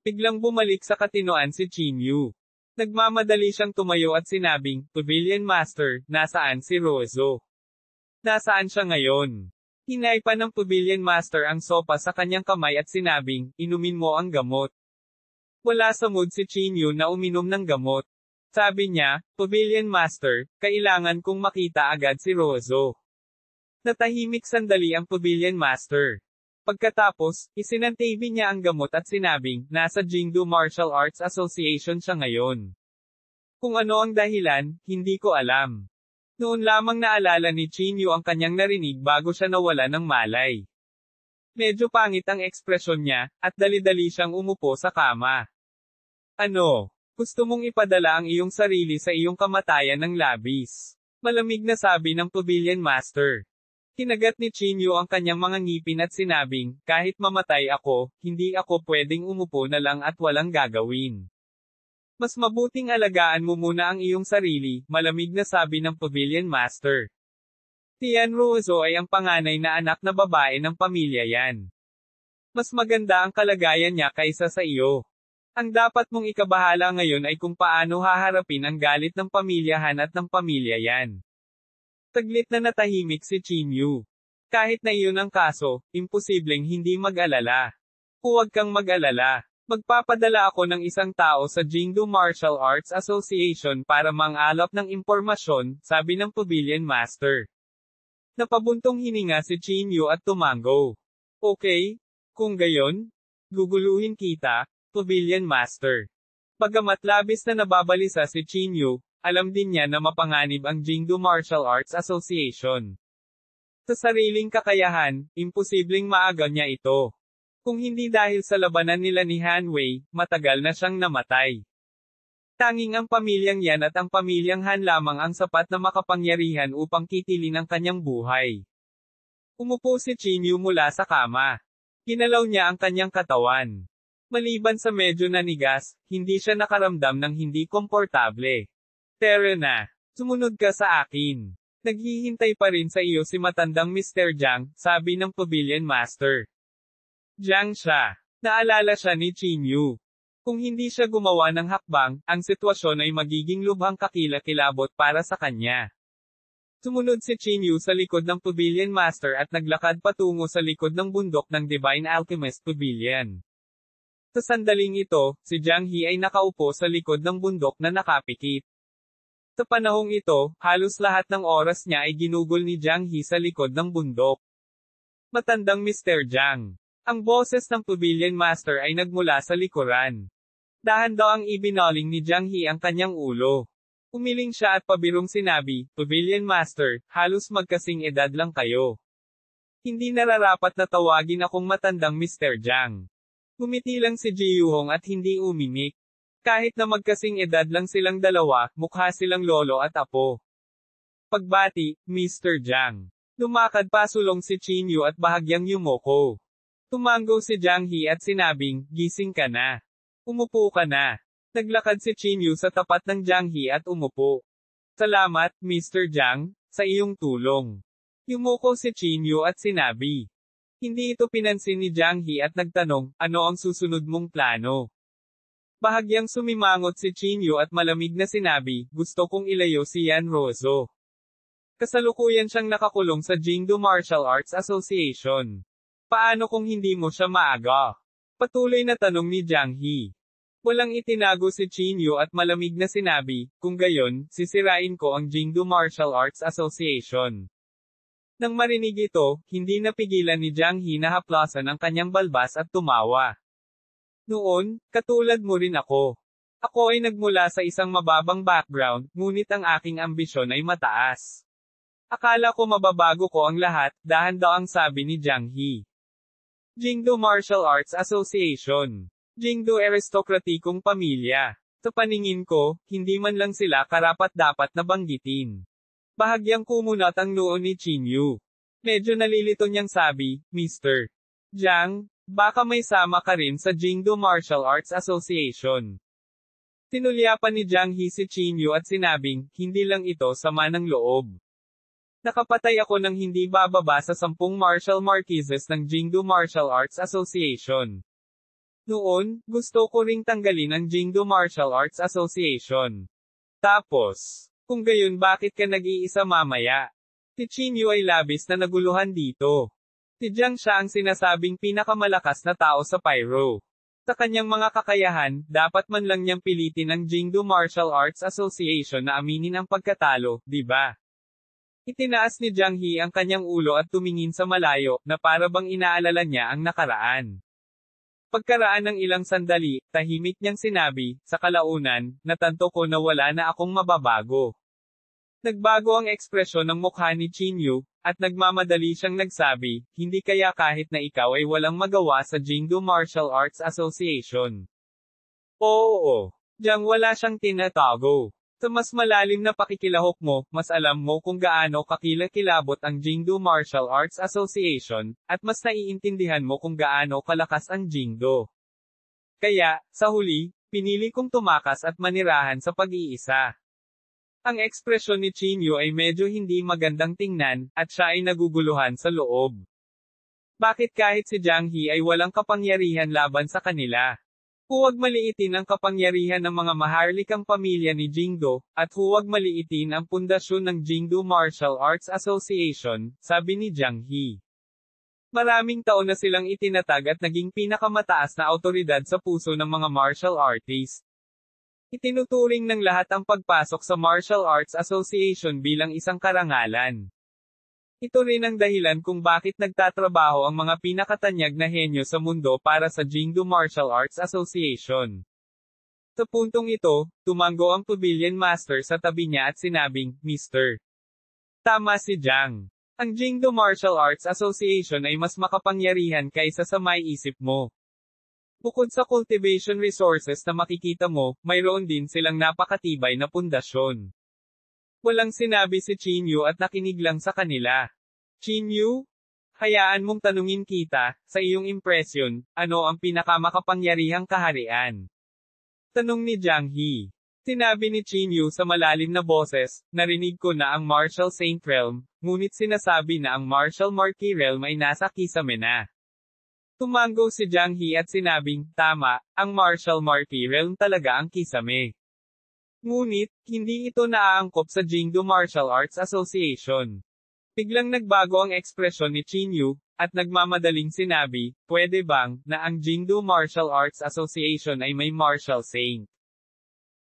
Speaker 1: Biglang bumalik sa katinoan si Qin Yu. Nagmamadali siyang tumayo at sinabing, Pavilion Master, nasaan si Rozo? Nasaan siya ngayon? Hinay pa ng Pavilion Master ang sopa sa kanyang kamay at sinabing, inumin mo ang gamot. Wala sa mood si Qin Yu na uminom ng gamot. Sabi niya, Pavilion Master, kailangan kong makita agad si Rozo. Natahimik sandali ang Pavilion Master. Pagkatapos, isinantabi niya ang gamot at sinabing, nasa Jingdu Martial Arts Association siya ngayon. Kung ano ang dahilan, hindi ko alam. Noon lamang naalala ni Qin Yu ang kanyang narinig bago siya nawala ng malay. Medyo pangit ang ekspresyon niya, at dali-dali siyang umupo sa kama. Ano? Gusto mong ipadala ang iyong sarili sa iyong kamatayan ng labis? Malamig na sabi ng Pavilion Master. Kinagat ni Qin Yu ang kanyang mga ngipin at sinabing, kahit mamatay ako, hindi ako pwedeng umupo na lang at walang gagawin. Mas mabuting alagaan mo muna ang iyong sarili, malamig na sabi ng Pavilion Master. Si Yan Rozo ay ang panganay na anak na babae ng pamilya yan. Mas maganda ang kalagayan niya kaysa sa iyo. Ang dapat mong ikabahala ngayon ay kung paano haharapin ang galit ng pamilyahan at ng pamilya yan. Saglit na natahimik si Qin Yu. Kahit na iyon ang kaso, imposibleng hindi mag-alala. Huwag kang mag-alala. Magpapadala ako ng isang tao sa Jingdu Martial Arts Association para mangalap ng impormasyon, sabi ng Pavilion Master. Napabuntong hininga si Qin Yu at tumango. Okay? Kung gayon, guguluhin kita, Pavilion Master. Bagamat labis na nababalisa si Qin Yu, alam din niya na mapanganib ang Jingdu Martial Arts Association. Sa sariling kakayahan, imposibleng maaga niya ito. Kung hindi dahil sa labanan nila ni Han Wei, matagal na siyang namatay. Tanging ang pamilyang yan at ang pamilyang Han lamang ang sapat na makapangyarihan upang kitilin ang kanyang buhay. Umupo si Qin Yu mula sa kama. Ginalaw niya ang kanyang katawan. Maliban sa medyo nanigas, hindi siya nakaramdam ng hindi komportable. Tara na, sumunod ka sa akin. Naghihintay pa rin sa iyo si matandang Mr. Jiang, sabi ng Pavilion Master. Jiang siya. Naalala siya ni Qin Yu. Kung hindi siya gumawa ng hakbang, ang sitwasyon ay magiging lubhang kakilakilabot para sa kanya. Sumunod si Qin Yu sa likod ng Pavilion Master at naglakad patungo sa likod ng bundok ng Divine Alchemist Pavilion. Sa sandaling ito, si Jiang He ay nakaupo sa likod ng bundok na nakapikit. Sa panahong ito, halos lahat ng oras niya ay ginugol ni Jiang He sa likod ng bundok. Matandang Mr. Jiang. Ang boses ng Pavilion Master ay nagmula sa likuran. Dahan daw ang ibinaling ni Jiang He ang kanyang ulo. Umiling siya at pabirong sinabi, Pavilion Master, halos magkasing edad lang kayo. Hindi nararapat na tawagin akong matandang Mr. Jiang. Ngumiti lang si Ji Yuhong at hindi umimik. Kahit na magkasing edad lang silang dalawa, mukha silang lolo at apo. Pagbati, Mr. Jiang. Lumakad pasulong si Qin Yu at bahagyang yumoko. Tumango si Jiang He at sinabing, gising ka na. Umupo ka na. Naglakad si Qin Yu sa tapat ng Jiang He at umupo. Salamat, Mr. Jiang, sa iyong tulong. Yumuko si Qin Yu at sinabi. Hindi ito pinansin ni Jiang He at nagtanong, ano ang susunod mong plano? Bahagyang sumimangot si Qin Yu at malamig na sinabi, gusto kong ilayo si Yan Rozo. Kasalukuyan siyang nakakulong sa Jingdu Martial Arts Association. Paano kung hindi mo siya maaga? Patuloy na tanong ni Jiang He. Walang itinago si Qin Yu at malamig na sinabi, kung gayon, sisirain ko ang Jingdu Martial Arts Association. Nang marinig ito, hindi napigilan ni Jiang He na haplasan ang kanyang balbas at tumawa. Noon, katulad mo rin ako. Ako ay nagmula sa isang mababang background, ngunit ang aking ambisyon ay mataas. Akala ko mababago ko ang lahat, dahan-dahang sabi ni Jiang He. Jingdo Martial Arts Association. Jingdo aristokratikong pamilya. Sa paningin ko, hindi man lang sila karapat-dapat na banggitin. Bahagyang kumunat ang noo ni Chinyu. Medyo nalilito niyang sabi, Mr. Jiang, baka may sama ka rin sa Jingdo Martial Arts Association. Tinulyapan ni Jiang He si Chinyu at sinabing, hindi lang ito sama ng loob. Nakapatay ako ng hindi bababa sa 10 martial marquises ng Jingdo Martial Arts Association. Noon, gusto ko ring tanggalin ang Jingdo Martial Arts Association. Tapos, kung gayon bakit ka nag-iisa mamaya? Si Chinyu ay labis na naguluhan dito. Si Jiang siya ang sinasabing pinakamalakas na tao sa Pyro. Sa kanyang mga kakayahan, dapat man lang niyang pilitin ang Jingdo Martial Arts Association na aminin ang pagkatalo, di ba? Itinaas ni Jiang He ang kanyang ulo at tumingin sa malayo, na para bang inaalala niya ang nakaraan. Pagkaraan ng ilang sandali, tahimik niyang sinabi, sa kalaunan, natanto ko na wala na akong mababago. Nagbago ang ekspresyon ng mukha ni Chinyu, at nagmamadali siyang nagsabi, hindi kaya kahit na ikaw ay walang magawa sa Jingdo Martial Arts Association. Oo. Jiang wala siyang tinatago. Sa mas malalim na pakikilahok mo, mas alam mo kung gaano kakilakilabot ang Jingdo Martial Arts Association, at mas naiintindihan mo kung gaano kalakas ang Jingdo. Kaya, sa huli, pinili kong tumakas at manirahan sa pag-iisa. Ang ekspresyon ni Chinyu ay medyo hindi magandang tingnan, at siya ay naguguluhan sa loob. Bakit kahit si Jiang He ay walang kapangyarihan laban sa kanila? Huwag maliitin ang kapangyarihan ng mga maharlikang pamilya ni Jingdo, at huwag maliitin ang pundasyon ng Jingdo Martial Arts Association, sabi ni Jiang He. Maraming taon na silang itinatag at naging pinakamataas na awtoridad sa puso ng mga martial artist. Itinuturing ng lahat ang pagpasok sa Martial Arts Association bilang isang karangalan. Ito rin ang dahilan kung bakit nagtatrabaho ang mga pinakatanyag na henyo sa mundo para sa Jingdo Martial Arts Association. Sa puntong ito, tumango ang Pavilion Master sa tabi niya at sinabing, Mr. Tama si Jiang. Ang Jingdo Martial Arts Association ay mas makapangyarihan kaysa sa may isip mo. Bukod sa cultivation resources na makikita mo, mayroon din silang napakatibay na pundasyon. Walang sinabi si Chinyu at nakinig lang sa kanila. Chinyu? Hayaan mong tanungin kita, sa iyong impresyon, ano ang pinakamakapangyarihang kaharian? Tanong ni Jiang He. Sinabi ni Chinyu sa malalim na boses, narinig ko na ang Martial Saint Realm, ngunit sinasabi na ang Martial Marquis Realm ay nasa kisame na. Tumango si Jiang He at sinabing, tama, ang Martial Marquis Realm talaga ang kisame. Ngunit, hindi ito naaangkop sa Jingdo Martial Arts Association. Biglang nagbago ang ekspresyon ni Chinyu, at nagmamadaling sinabi, pwede bang, na ang Jingdo Martial Arts Association ay may martial saint?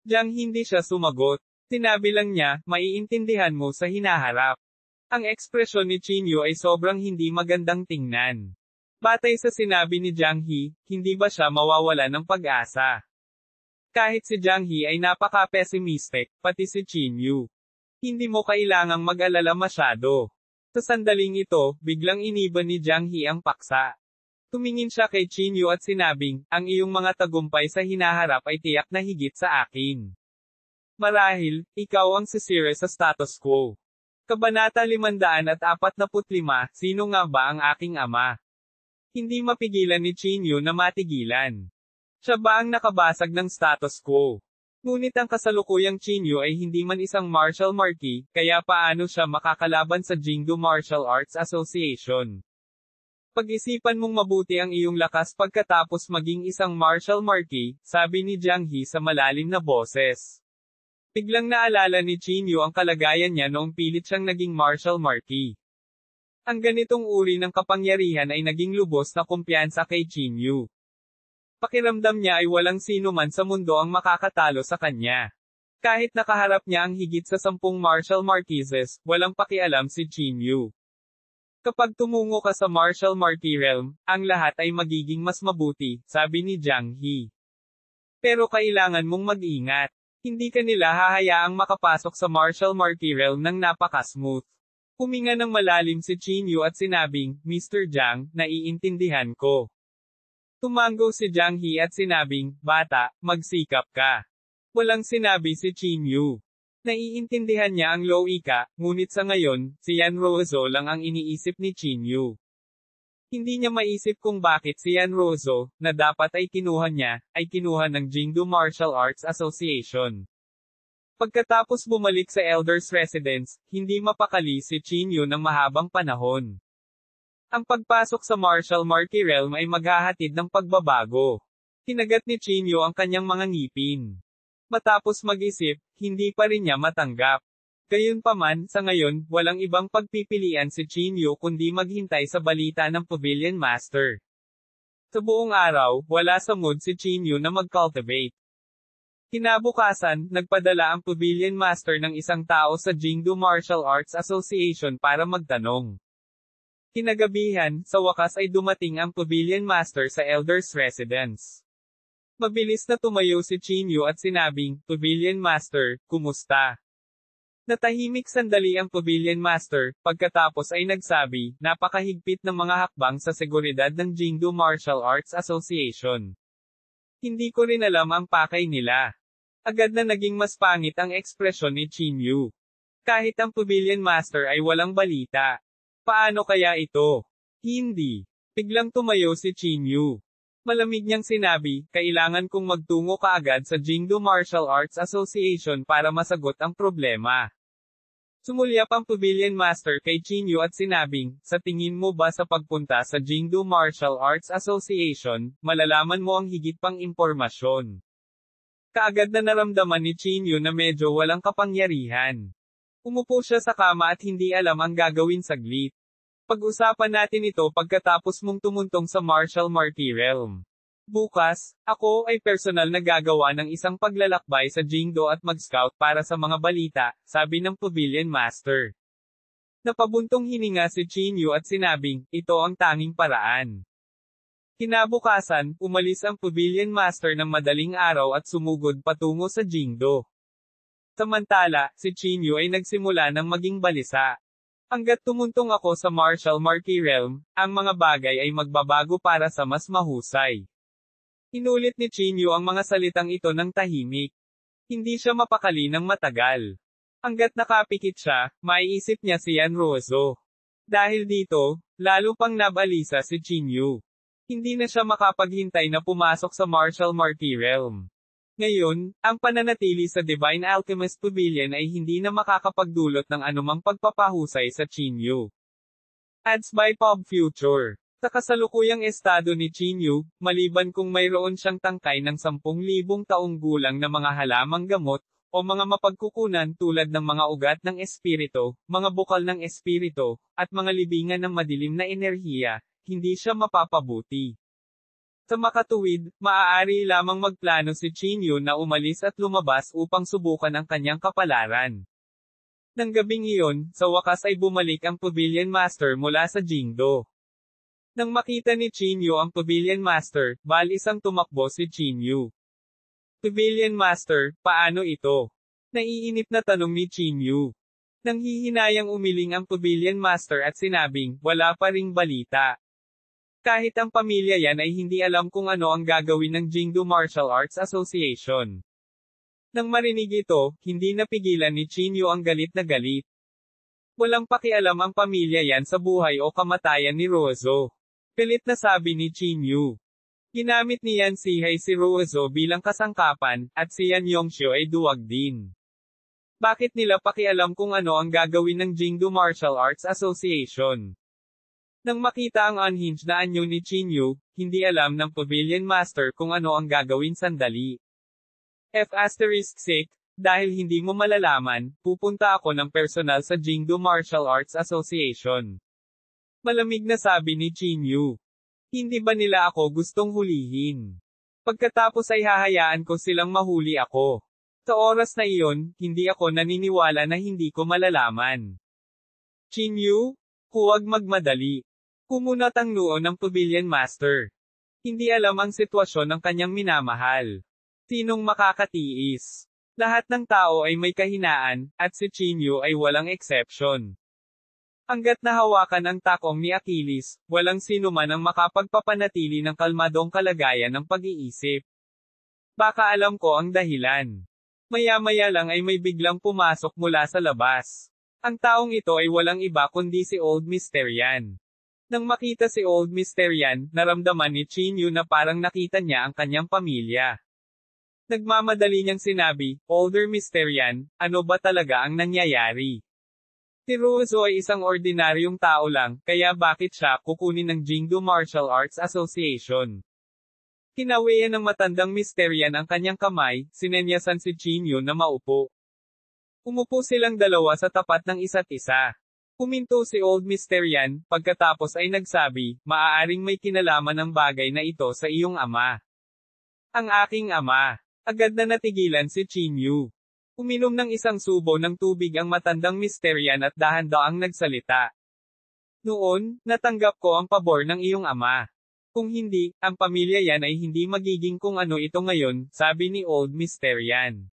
Speaker 1: Jiang hindi siya sumagot. Sinabi lang niya, maiintindihan mo sa hinaharap. Ang ekspresyon ni Chinyu ay sobrang hindi magandang tingnan. Batay sa sinabi ni Jiang He, hindi ba siya mawawala ng pag-asa? Kahit si Jiang He ay napaka-pessimistic, pati si Chinyu. Hindi mo kailangang mag-alala masyado. Sa sandaling ito, biglang iniba ni Jiang He ang paksa. Tumingin siya kay Chinyu at sinabing, ang iyong mga tagumpay sa hinaharap ay tiyak na higit sa akin. Marahil, ikaw ang sisira sa status quo. Kabanata 545, sino nga ba ang aking ama? Hindi mapigilan ni Chinyu na matigilan. Siya ba ang nakabasag ng status quo? Ngunit ang kasalukuyang Chinyu ay hindi man isang martial marquis, kaya paano siya makakalaban sa Jingdo Martial Arts Association? Pag-isipan mong mabuti ang iyong lakas pagkatapos maging isang martial marquis, sabi ni Jiang He sa malalim na boses. Biglang naalala ni Chinyu ang kalagayan niya noong pilit siyang naging martial marquis. Ang ganitong uri ng kapangyarihan ay naging lubos na kumpiyansa kay Chinyu. Pakiramdam niya ay walang sino man sa mundo ang makakatalo sa kanya. Kahit nakaharap niya ang higit sa 10 martial marquises, walang pakialam si Chinyu. Kapag tumungo ka sa Martial Marquis Realm, ang lahat ay magiging mas mabuti, sabi ni Jiang He. Pero kailangan mong mag-ingat. Hindi ka nila hahayaang makapasok sa Martial Marquis Realm ng napaka-smooth. Huminga ng malalim si Qingyu at sinabing, Mr. Jiang, naiintindihan ko. Tumango si Jiang He at sinabing, bata, magsikap ka. Walang sinabi si Qingyu. Naiintindihan niya ang loika, ngunit sa ngayon, si Yan Ruozo lang ang iniisip ni Qingyu. Hindi niya maisip kung bakit si Yan Ruozo, na dapat ay kinuha niya, ay kinuha ng Jingdo Martial Arts Association. Pagkatapos bumalik sa Elder's Residence, hindi mapakali si Qingyu ng mahabang panahon. Ang pagpasok sa Martial Marquee Realm ay maghahatid ng pagbabago. Kinagat ni Qingyu ang kanyang mga ngipin. Matapos mag-isip, hindi pa rin niya matanggap. Gayunpaman, sa ngayon, walang ibang pagpipilian si Qingyu kundi maghintay sa balita ng Pavilion Master. Sa buong araw, wala sa mood si Qingyu na mag-cultivate. Kinabukasan, nagpadala ang Pavilion Master ng isang tao sa Jingdo Martial Arts Association para magtanong. Kinagabihan, sa wakas ay dumating ang Pavilion Master sa Elder's Residence. Mabilis na tumayo si Qingyu at sinabing, Pavilion Master, kumusta? Natahimik sandali ang Pavilion Master, pagkatapos ay nagsabi, napakahigpit ng mga hakbang sa seguridad ng Jingdo Martial Arts Association. Hindi ko rin alam ang pakay nila. Agad na naging mas pangit ang ekspresyon ni Qingyu. Kahit ang Pavilion Master ay walang balita. Paano kaya ito? Hindi. Biglang tumayo si Qingyu. Malamig niyang sinabi, kailangan kong magtungo kaagad sa Jingdo Martial Arts Association para masagot ang problema. Sumulyap ang Pavilion Master kay Qingyu at sinabing, sa tingin mo ba sa pagpunta sa Jingdo Martial Arts Association, malalaman mo ang higit pang impormasyon. Kaagad na naramdaman ni Qingyu na medyo walang kapangyarihan. Umupo siya sa kama at hindi alam ang gagawin saglit. Pag-usapan natin ito pagkatapos mong tumuntong sa Martial Marquee Realm. Bukas, ako ay personal na gagawa ng isang paglalakbay sa Jingdo at mag-scout para sa mga balita, sabi ng Pavilion Master. Napabuntong hininga si Qingyu at sinabing, ito ang tanging paraan. Kinabukasan, umalis ang Pavilion Master ng madaling araw at sumugod patungo sa Jingdo. Samantala, si Qingyu ay nagsimula ng maging balisa. Hanggat tumuntong ako sa Martial Marquee Realm, ang mga bagay ay magbabago para sa mas mahusay. Inulit ni Qingyu ang mga salitang ito ng tahimik. Hindi siya mapakali ng matagal. Hanggat nakapikit siya, maiisip niya si Yan Ruozo. Dahil dito, lalo pang nabalisa si Qingyu. Hindi na siya makapaghintay na pumasok sa Martial Marquee Realm. Ngayon, ang pananatili sa Divine Alchemist Pavilion ay hindi na makakapagdulot ng anumang pagpapahusay sa Qingyu. Ads by Pop Future. Sa kasalukuyang estado ni Qingyu, maliban kung mayroon siyang tangkay ng 10,000 taong gulang na mga halamang gamot, o mga mapagkukunan tulad ng mga ugat ng espiritu, mga bukal ng espiritu, at mga libingan ng madilim na enerhiya, hindi siya mapapabuti. Sa makatuwid, maaari lamang magplano si Qingyu na umalis at lumabas upang subukan ang kanyang kapalaran. Nang gabing iyon, sa wakas ay bumalik ang Pavilion Master mula sa Jingdo. Nang makita ni Qingyu ang Pavilion Master, balisang tumakbo si Qingyu. Pavilion Master, paano ito? Naiinip na tanong ni Qingyu. Nang hihinayang umiling ang Pavilion Master at sinabing, wala pa ring balita. Kahit ang pamilya yan ay hindi alam kung ano ang gagawin ng Jingdo Martial Arts Association. Nang marinig ito, hindi napigilan ni Qingyu ang galit na galit. Walang pakialam ang pamilya yan sa buhay o kamatayan ni Ruozo. Galit na sabi ni Qingyu. Ginamit ni Yan Sihai si Ruozo bilang kasangkapan, at si Yan Yongxiu ay duwag din. Bakit nila pakialam kung ano ang gagawin ng Jingdo Martial Arts Association? Nang makita ang unhinged na anyo ni Qingyu, hindi alam ng Pavilion Master kung ano ang gagawin sandali. F*6, dahil hindi mo malalaman, pupunta ako ng personal sa Jingdo Martial Arts Association. Malamig na sabi ni Qingyu. Hindi ba nila ako gustong hulihin? Pagkatapos ay hahayaan ko silang mahuli ako. Sa oras na iyon, hindi ako naniniwala na hindi ko malalaman. Qingyu, huwag magmadali. Kumunat ang noo ng Pavilion Master. Hindi alam ang sitwasyon ng kanyang minamahal. Sinong makakatiis? Lahat ng tao ay may kahinaan, at si Qingyu ay walang exception. Hanggat nahawakan ang takong ni Achilles, walang sino man ang makapagpapanatili ng kalmadong kalagayan ng pag-iisip. Baka alam ko ang dahilan. Maya-maya lang ay may biglang pumasok mula sa labas. Ang taong ito ay walang iba kundi si Old Mr. Yan. Nang makita si Old Mr. Yan, naramdaman ni Chinyu na parang nakita niya ang kanyang pamilya. Nagmamadali niyang sinabi, "Older Mr. Yan, ano ba talaga ang nangyayari?" Si Ruozo ay isang ordinaryong tao lang, kaya bakit siya kukunin ng Jingdo Martial Arts Association? Kinawian ng matandang Mr. Yan ang kanyang kamay, sinenyasan si Chinyu na maupo. Umupo silang dalawa sa tapat ng isa't isa. Huminto si Old Mr. Yan, pagkatapos ay nagsabi, "Maaaring may kinalaman ang bagay na ito sa iyong ama." "Ang aking ama." Agad na natigilan si Chinyu. Uminom ng isang subo ng tubig ang matandang Mr. Yan at dahan-daang nagsalita. "Noon, natanggap ko ang pabor ng iyong ama. Kung hindi, ang pamilya Yan ay hindi magiging kung ano ito ngayon," sabi ni Old Mr. Yan.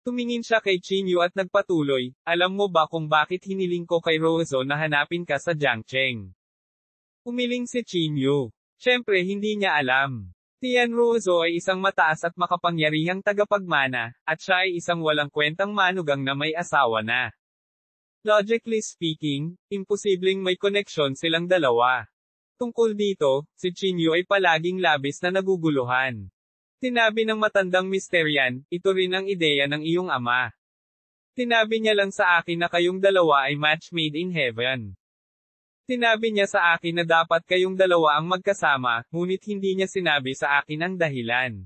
Speaker 1: Tumingin siya kay Chinyu at nagpatuloy, "Alam mo ba kung bakit hiniling ko kay Ruozo na hanapin ka sa Jiangcheng?" Umiling si Chinyu. Siyempre hindi niya alam. Si Yan Ruozo ay isang mataas at makapangyarihang tagapagmana, at siya ay isang walang kwentang manugang na may asawa na. Logically speaking, imposibleng may koneksyon silang dalawa. Tungkol dito, si Chinyu ay palaging labis na naguguluhan. Sinabi ng matandang Mr. Yan, "Ito rin ang ideya ng iyong ama. Sinabi niya lang sa akin na kayong dalawa ay match made in heaven. Sinabi niya sa akin na dapat kayong dalawa ang magkasama, ngunit hindi niya sinabi sa akin ang dahilan."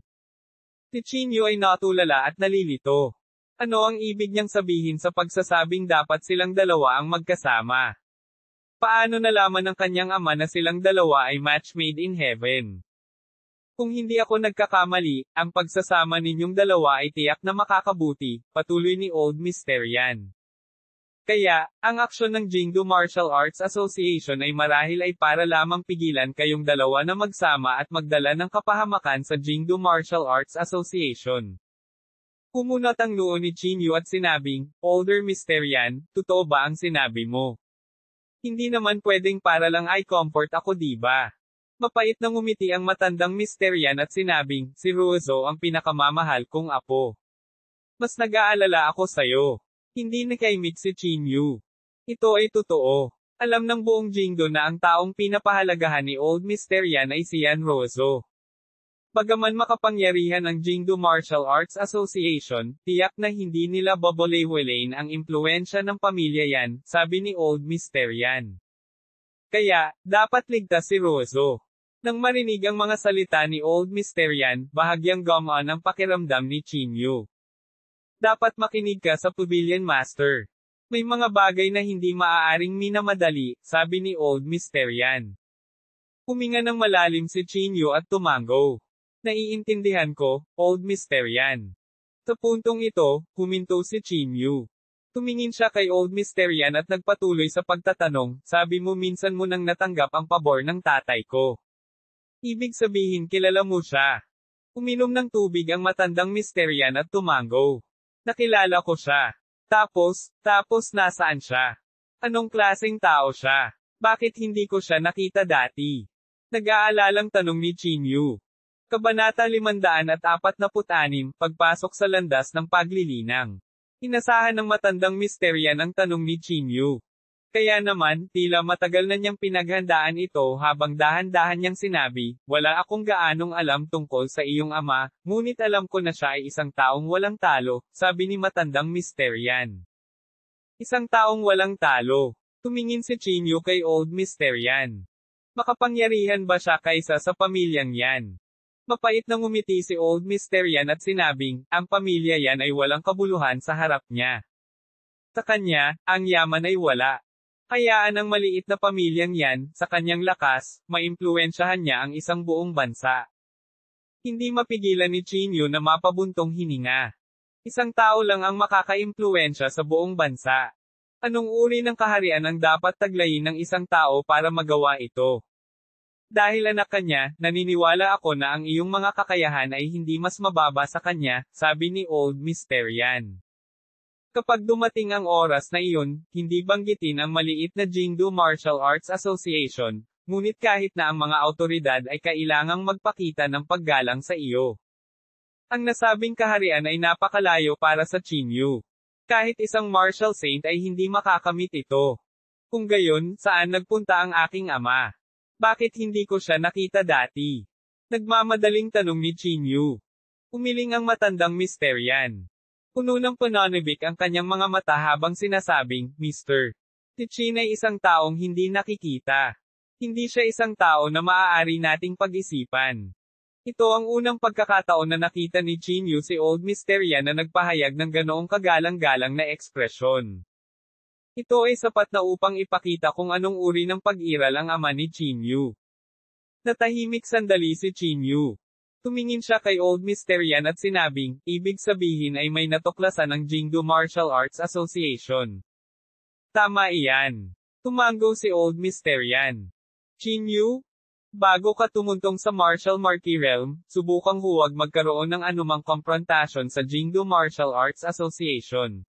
Speaker 1: Si Chinyu ay natulala at nalilito. Ano ang ibig niyang sabihin sa pagsasabing dapat silang dalawa ang magkasama? Paano nalaman ng kanyang ama na silang dalawa ay match made in heaven? "Kung hindi ako nagkakamali, ang pagsasama ninyong dalawa ay tiyak na makakabuti," patuloy ni Old Mr. Yan. "Kaya, ang aksyon ng Jingdo Martial Arts Association ay marahil ay para lamang pigilan kayong dalawa na magsama at magdala ng kapahamakan sa Jingdo Martial Arts Association." Kumunat ang noo ni Chinyu at sinabing, "Older Mr. Yan, totoo ba ang sinabi mo? Hindi naman pwedeng para lang ay comfort ako diba?" Mapait na ngumiti ang matandang Mr. Yan at sinabing, "Si Ruozo ang pinakamamahal kong apo. Mas nag-aalala ako sayo." Hindi nakaimik si Chinyu. Ito ay totoo. Alam ng buong Jingdo na ang taong pinapahalagahan ni Old Mr. Yan ay si Yan Ruozo. Bagaman makapangyarihan ang Jingdo Martial Arts Association, tiyak na hindi nila babalewalain ang impluensya ng pamilya Yan, sabi ni Old Mr. Yan. Kaya, dapat ligtas si Ruozo. Nang marinig ang mga salita ni Old Mr. Yan, bahagyang gumaan ang pakiramdam ni Chinyu. Dapat makinig ka sa Pavilion Master. May mga bagay na hindi maaaring minamadali, sabi ni Old Mr. Yan. Huminga ng malalim si Chinyu at tumango. "Naiintindihan ko, Old Mr. Yan." Sa puntong ito, huminto si Chinyu. Tumingin siya kay Old Mr. Yan at nagpatuloy sa pagtatanong, "Sabi mo minsan mo nang natanggap ang pabor ng tatay ko. Ibig sabihin kilala mo siya?" Uminom ng tubig ang matandang Mr. Yan at tumango. "Nakilala ko siya. Tapos nasaan siya? Anong klaseng tao siya? Bakit hindi ko siya nakita dati?" Nag-aalalang tanong ni Chinyu. Kabanata 546, Pagpasok sa landas ng paglilinang. Inasahan ng matandang Mr. Yan ang tanong ni Chinyu. Kaya naman, tila matagal na niyang pinaghandaan ito habang dahan-dahan niyang sinabi, "Wala akong gaanong alam tungkol sa iyong ama, ngunit alam ko na siya ay isang taong walang talo," sabi ni matandang Mr. Yan. "Isang taong walang talo." Tumingin si Chinyu kay Old Mr. Yan. Makapangyarihan ba siya kaysa sa pamilyang Yan? Mapait na ngumiti si Old Mr. Yan at sinabing, "Ang pamilya Yan ay walang kabuluhan sa harap niya. Sa kanya, ang yaman ay wala. Hayaan ang maliit na pamilyang Yan, sa kanyang lakas, maimpluwensyahan niya ang isang buong bansa." Hindi mapigilan ni Chinyu na mapabuntong hininga. Isang tao lang ang makakaimpluwensya sa buong bansa. Anong uri ng kaharian ang dapat taglayin ng isang tao para magawa ito? Dahil anak kanya, naniniwala ako na ang iyong mga kakayahan ay hindi mas mababa sa kanya, sabi ni Old Mr. Yan. Kapag dumating ang oras na iyon, hindi banggitin ang maliit na Jingdo Martial Arts Association, ngunit kahit na ang mga awtoridad ay kailangang magpakita ng paggalang sa iyo. Ang nasabing kaharian ay napakalayo para sa Chinyu. Kahit isang martial saint ay hindi makakamit ito. Kung gayon, saan nagpunta ang aking ama? Bakit hindi ko siya nakita dati? Nagmamadaling tanong ni Chinyu. Umiling ang matandang Mysterian. Puno ng pananabik ang kanyang mga mata habang sinasabing, Mr. Tichin ay isang taong hindi nakikita. Hindi siya isang tao na maaari nating pag-isipan. Ito ang unang pagkakataon na nakita ni Chinyu si Old Mysterian na nagpahayag ng ganoong kagalang-galang na ekspresyon. Ito ay sapat na upang ipakita kung anong uri ng pag-iral ang ama ni Chinyu. Natahimik sandali si Chinyu. Tumingin siya kay Old Mysterian at sinabing, ibig sabihin ay may natuklasan ng Jingdo Martial Arts Association. Tama iyan. Tumango si Old Mysterian. Chinyu? Bago ka tumuntong sa Martial Marquee Realm, subukang huwag magkaroon ng anumang konfrontasyon sa Jingdo Martial Arts Association.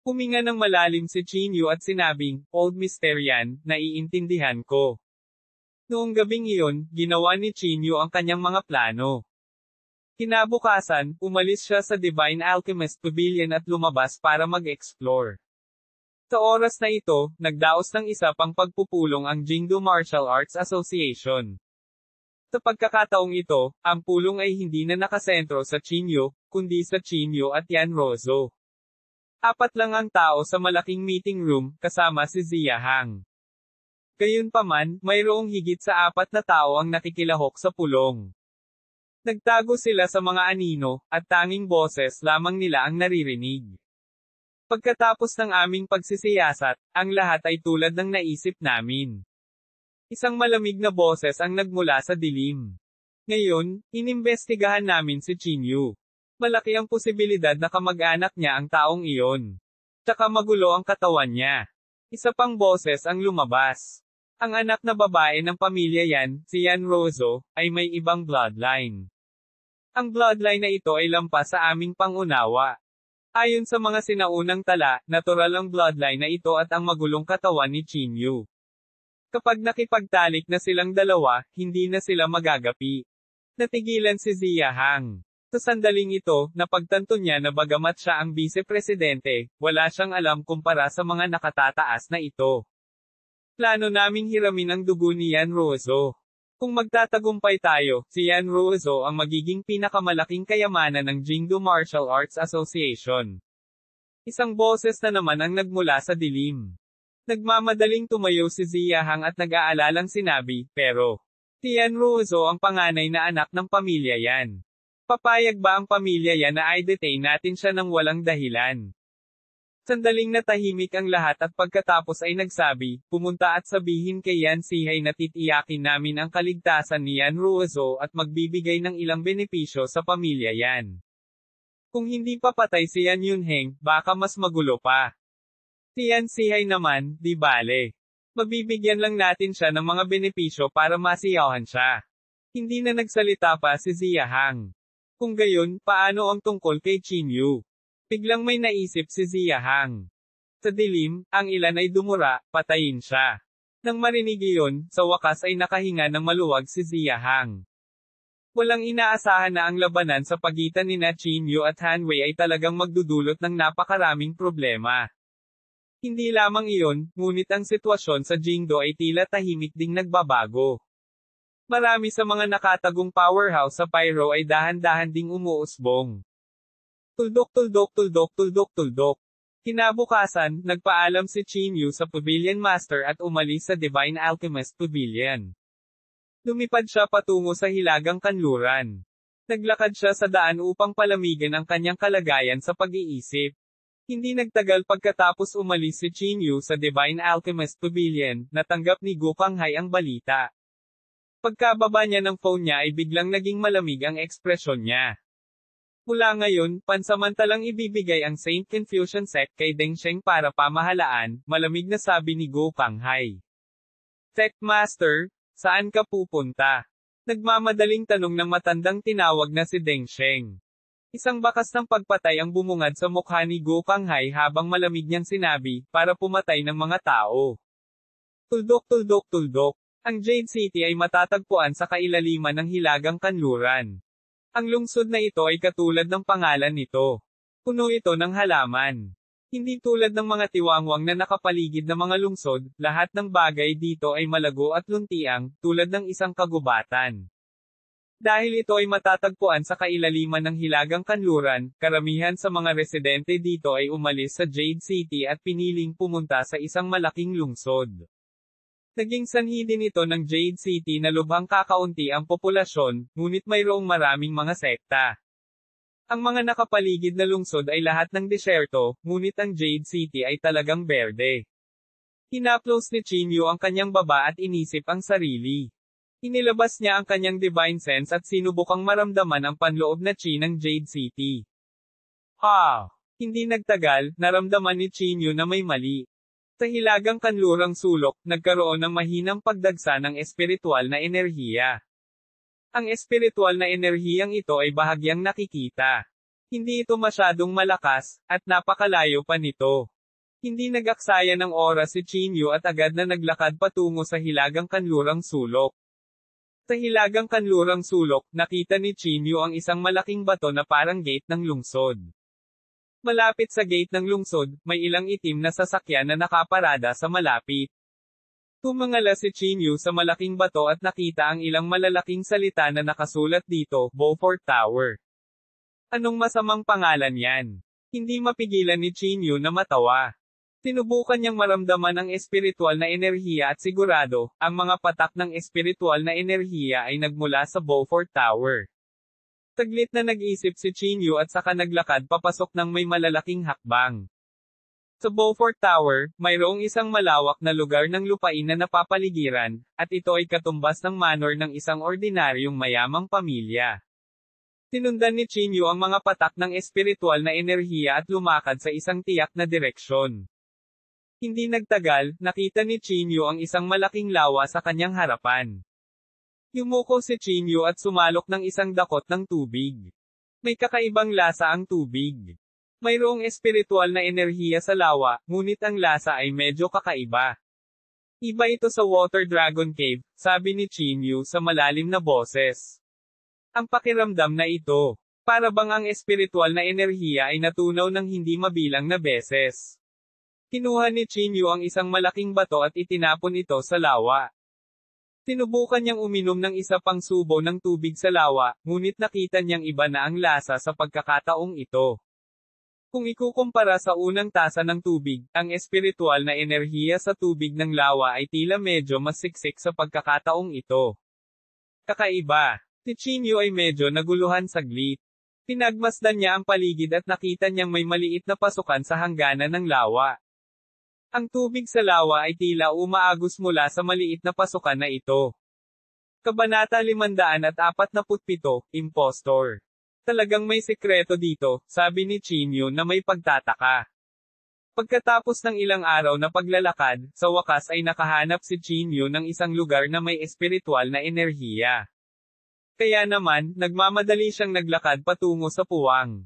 Speaker 1: Huminga ng malalim si Chinyu at sinabing, Old Mysterian, naiintindihan ko. Noong gabing iyon, ginawa ni Chinyu ang kanyang mga plano. Kinabukasan, umalis siya sa Divine Alchemist Pavilion at lumabas para mag-explore. Sa oras na ito, nagdaos ng isa pang pagpupulong ang Jingdo Martial Arts Association. Sa pagkakataong ito, ang pulong ay hindi na nakasentro sa Chinyu, kundi sa Chinyu at Yanrozo. 4 lang ang tao sa malaking meeting room, kasama si Zia Hang. Gayunpaman, mayroong higit sa 4 na tao ang nakikilahok sa pulong. Nagtago sila sa mga anino, at tanging boses lamang nila ang naririnig. Pagkatapos ng aming pagsisiyasat, ang lahat ay tulad ng naisip namin. Isang malamig na boses ang nagmula sa dilim. Ngayon, inimbestigahan namin si Chinyu. Malaki ang posibilidad na kamag-anak niya ang taong iyon. Tsaka magulo ang katawan niya. Isa pang boses ang lumabas. Ang anak na babae ng pamilya Yan, si Yanrozo, ay may ibang bloodline. Ang bloodline na ito ay lampas sa aming pangunawa. Ayon sa mga sinaunang tala, natural ang bloodline na ito at ang magulong katawan ni Chinyu. Kapag nakipagtalik na silang dalawa, hindi na sila magagapi. Natigilan si Zia Hang. Sa sandaling ito, napagtanto niya na bagamat siya ang vice-presidente, wala siyang alam kumpara sa mga nakatataas na ito. Plano naming hiramin ang dugo ni Yanrozo. Kung magtatagumpay tayo, si Yanrozo ang magiging pinakamalaking kayamanan ng Jingdo Martial Arts Association. Isang boses na naman ang nagmula sa dilim. Nagmamadaling tumayo si Zia Hang at nag-aalalang sinabi, pero, si Yanrozo ang panganay na anak ng pamilya Yan. Papayag ba ang pamilya Yan na i-detain natin siya ng walang dahilan? Sandaling natahimik ang lahat at pagkatapos ay nagsabi, pumunta at sabihin kay Yan Sihay na titiyakin namin ang kaligtasan ni Yanrozo at magbibigay ng ilang benepisyo sa pamilya Yan. Kung hindi papatay si Yan Yunheng, baka mas magulo pa. Si Yan Sihay naman, di bale. Mabibigyan lang natin siya ng mga benepisyo para masiyahan siya. Hindi na nagsalita pa si Zia Hang. Kung gayon, paano ang tungkol kay Chinyu? Biglang may naisip si Zia Hang. Sa dilim, ang ilan ay dumura, patayin siya. Nang marinig iyon, sa wakas ay nakahinga ng maluwag si Zia Hang. Walang inaasahan na ang labanan sa pagitan ni Chinyu at Han Wei ay talagang magdudulot ng napakaraming problema. Hindi lamang iyon, ngunit ang sitwasyon sa Jingdo ay tila tahimik ding nagbabago. Marami sa mga nakatagong powerhouse sa Pyro ay dahan-dahan ding umuusbong. Tuldok tuldok tuldok tuldok tuldok. Kinabukasan, nagpaalam si Chinyu sa Pavilion Master at umalis sa Divine Alchemist Pavilion. Lumipad siya patungo sa Hilagang Kanluran. Naglakad siya sa daan upang palamigan ang kanyang kalagayan sa pag-iisip. Hindi nagtagal pagkatapos umalis si Chinyu sa Divine Alchemist Pavilion, natanggap ni Gukanghai ang balita. Pagkababa niya ng phone niya ay biglang naging malamig ang ekspresyon niya. Mula ngayon, pansamantalang ibibigay ang Saint Confucian Sect kay Deng Sheng para pamahalaan, malamig na sabi ni Gukanghai. Sect Master, saan ka pupunta? Nagmamadaling tanong ng matandang tinawag na si Deng Sheng. Isang bakas ng pagpatay ang bumungad sa mukha ni Go Kanghai habang malamig niyang sinabi, para pumatay ng mga tao. Tuldok tuldok tuldok. Ang Jade City ay matatagpuan sa kailaliman ng Hilagang Kanluran. Ang lungsod na ito ay katulad ng pangalan nito. Puno ito ng halaman. Hindi tulad ng mga tiwangwang na nakapaligid na mga lungsod, lahat ng bagay dito ay malago at luntiang, tulad ng isang kagubatan. Dahil ito ay matatagpuan sa kailaliman ng Hilagang Kanluran, karamihan sa mga residente dito ay umalis sa Jade City at piniling pumunta sa isang malaking lungsod. Naging sanhi din ito ng Jade City na lubhang kakaunti ang populasyon, ngunit mayroong maraming mga sekta. Ang mga nakapaligid na lungsod ay lahat ng desyerto, ngunit ang Jade City ay talagang berde. Hinaplos ni Chinyu ang kanyang baba at inisip ang sarili. Inilabas niya ang kanyang divine sense at sinubukang maramdaman ang panloob na chi ng Jade City. Hindi nagtagal, naramdaman ni Chinyu na may mali. Sa Hilagang Kanlurang sulok, nagkaroon ng mahinang pagdagsa ng espiritual na enerhiya. Ang espiritual na enerhiyang ito ay bahagyang nakikita. Hindi ito masyadong malakas, at napakalayo pa nito. Hindi nag-aksaya ng oras si Chinyu at agad na naglakad patungo sa Hilagang Kanlurang sulok. Sa Hilagang Kanlurang sulok, nakita ni Chinyu ang isang malaking bato na parang gate ng lungsod. Malapit sa gate ng lungsod, may ilang itim na sasakyan na nakaparada sa malapit. Tumingala si Chinyu sa malaking bato at nakita ang ilang malalaking salita na nakasulat dito, Beaufort Tower. Anong masamang pangalan yan? Hindi mapigilan ni Chinyu na matawa. Sinubukan niyang maramdaman ang espiritual na enerhiya at sigurado, ang mga patak ng espiritual na enerhiya ay nagmula sa Beaufort Tower. Saglit na nag-isip si Chinyu at saka naglakad papasok ng may malalaking hakbang. Sa Beaufort Tower, mayroong isang malawak na lugar ng lupain na napapaligiran, at ito ay katumbas ng manor ng isang ordinaryong mayamang pamilya. Tinundan ni Chinyu ang mga patak ng espiritual na enerhiya at lumakad sa isang tiyak na direksyon. Hindi nagtagal, nakita ni Chinyu ang isang malaking lawa sa kanyang harapan. Yumuko si Chinyu at sumalok ng isang dakot ng tubig. May kakaibang lasa ang tubig. Mayroong espiritual na enerhiya sa lawa, ngunit ang lasa ay medyo kakaiba. Iba ito sa Water Dragon Cave, sabi ni Chinyu sa malalim na boses. Ang pakiramdam na ito, para bang ang espiritual na enerhiya ay natunaw ng hindi mabilang na beses. Kinuha ni Chinyu ang isang malaking bato at itinapon ito sa lawa. Sinubukan niyang uminom ng isa pang subo ng tubig sa lawa, ngunit nakita niyang iba na ang lasa sa pagkakataong ito. Kung ikukumpara sa unang tasa ng tubig, ang espiritual na enerhiya sa tubig ng lawa ay tila medyo mas siksik sa pagkakataong ito. Kakaiba. Si Chinyu ay medyo naguluhan saglit. Pinagmasdan niya ang paligid at nakita niyang may maliit na pasukan sa hangganan ng lawa. Ang tubig sa lawa ay tila umaagos mula sa maliit na pasukan na ito. Kabanata 547, Impostor. Talagang may sekreto dito, sabi ni Chinyu na may pagtataka. Pagkatapos ng ilang araw na paglalakad, sa wakas ay nakahanap si Chinyu ng isang lugar na may espiritual na enerhiya. Kaya naman, nagmamadali siyang naglakad patungo sa puwang.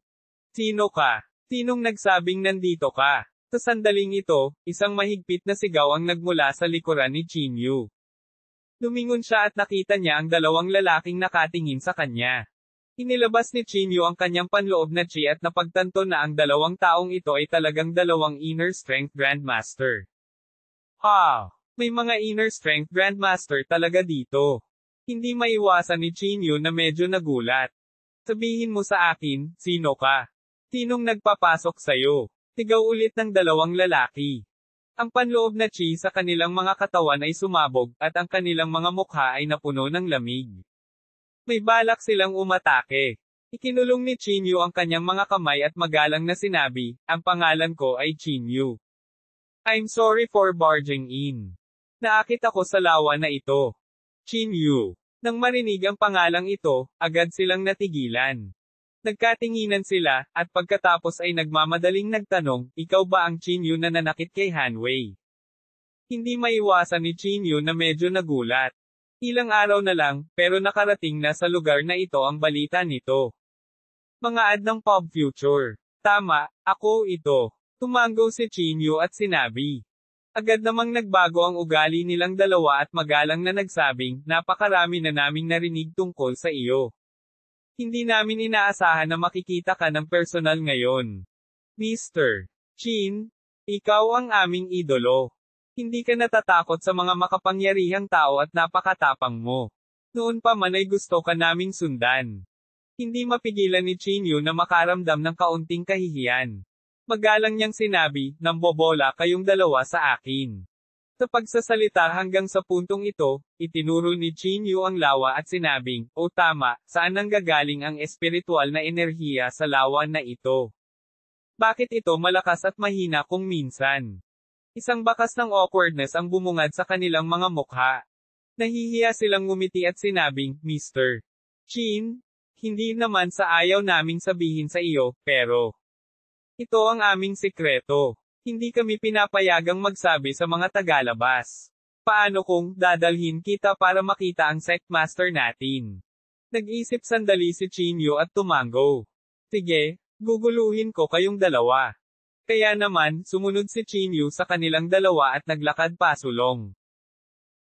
Speaker 1: Sino ka? Sinong nagsabing nandito ka? Sa sandaling ito, isang mahigpit na sigaw ang nagmula sa likuran ni Chinyu. Lumingon siya at nakita niya ang dalawang lalaking nakatingin sa kanya. Inilabas ni Chinyu ang kanyang panloob na chi at napagtanto na ang dalawang taong ito ay talagang dalawang Inner Strength Grandmaster. May mga Inner Strength Grandmaster talaga dito. Hindi maiwasan ni Chinyu na medyo nagulat. Sabihin mo sa akin, sino ka? Sinong nagpapasok sa'yo? Sigaw ulit ng dalawang lalaki. Ang panloob na chi sa kanilang mga katawan ay sumabog, at ang kanilang mga mukha ay napuno ng lamig. May balak silang umatake. Ikinulong ni Chinyu ang kanyang mga kamay at magalang na sinabi, ang pangalan ko ay Chinyu. I'm sorry for barging in. Naakit ako sa lawa na ito. Chinyu. Nang marinig ang pangalang ito, agad silang natigilan. Nagkatinginan sila, at pagkatapos ay nagmamadaling nagtanong, ikaw ba ang Chinyu na nanakit kay Hanwei? Hindi maiwasan ni Chinyu na medyo nagulat. Ilang araw na lang, pero nakarating na sa lugar na ito ang balita nito. Mga ad ng Pop Future. Tama, ako ito. Tumango si Chinyu at sinabi. Agad namang nagbago ang ugali nilang dalawa at magalang na nagsabing, napakarami na naming narinig tungkol sa iyo. Hindi namin inaasahan na makikita ka ng personal ngayon. Mr. Chin, ikaw ang aming idolo. Hindi ka natatakot sa mga makapangyarihang tao at napakatapang mo. Noon pa man ay gusto ka naming sundan. Hindi mapigilan ni Chinyu na makaramdam ng kaunting kahihiyan. Magalang niyang sinabi, nambobola kayong dalawa sa akin. Sa pagsasalita hanggang sa puntong ito, itinuro ni Chinyu ang lawa at sinabing, o tama, saan nanggagaling ang espiritual na enerhiya sa lawa na ito? Bakit ito malakas at mahina kung minsan? Isang bakas ng awkwardness ang bumungad sa kanilang mga mukha. Nahihiya silang ngumiti at sinabing, Mr. Chin, hindi naman sa ayaw naming sabihin sa iyo, pero ito ang aming sikreto. Hindi kami pinapayagang magsabi sa mga tagalabas. Paano kung dadalhin kita para makita ang sect master natin? Nag-isip sandali si Chinyu at tumango. Sige, guguluhin ko kayong dalawa. Kaya naman, sumunod si Chinyu sa kanilang dalawa at naglakad pasulong.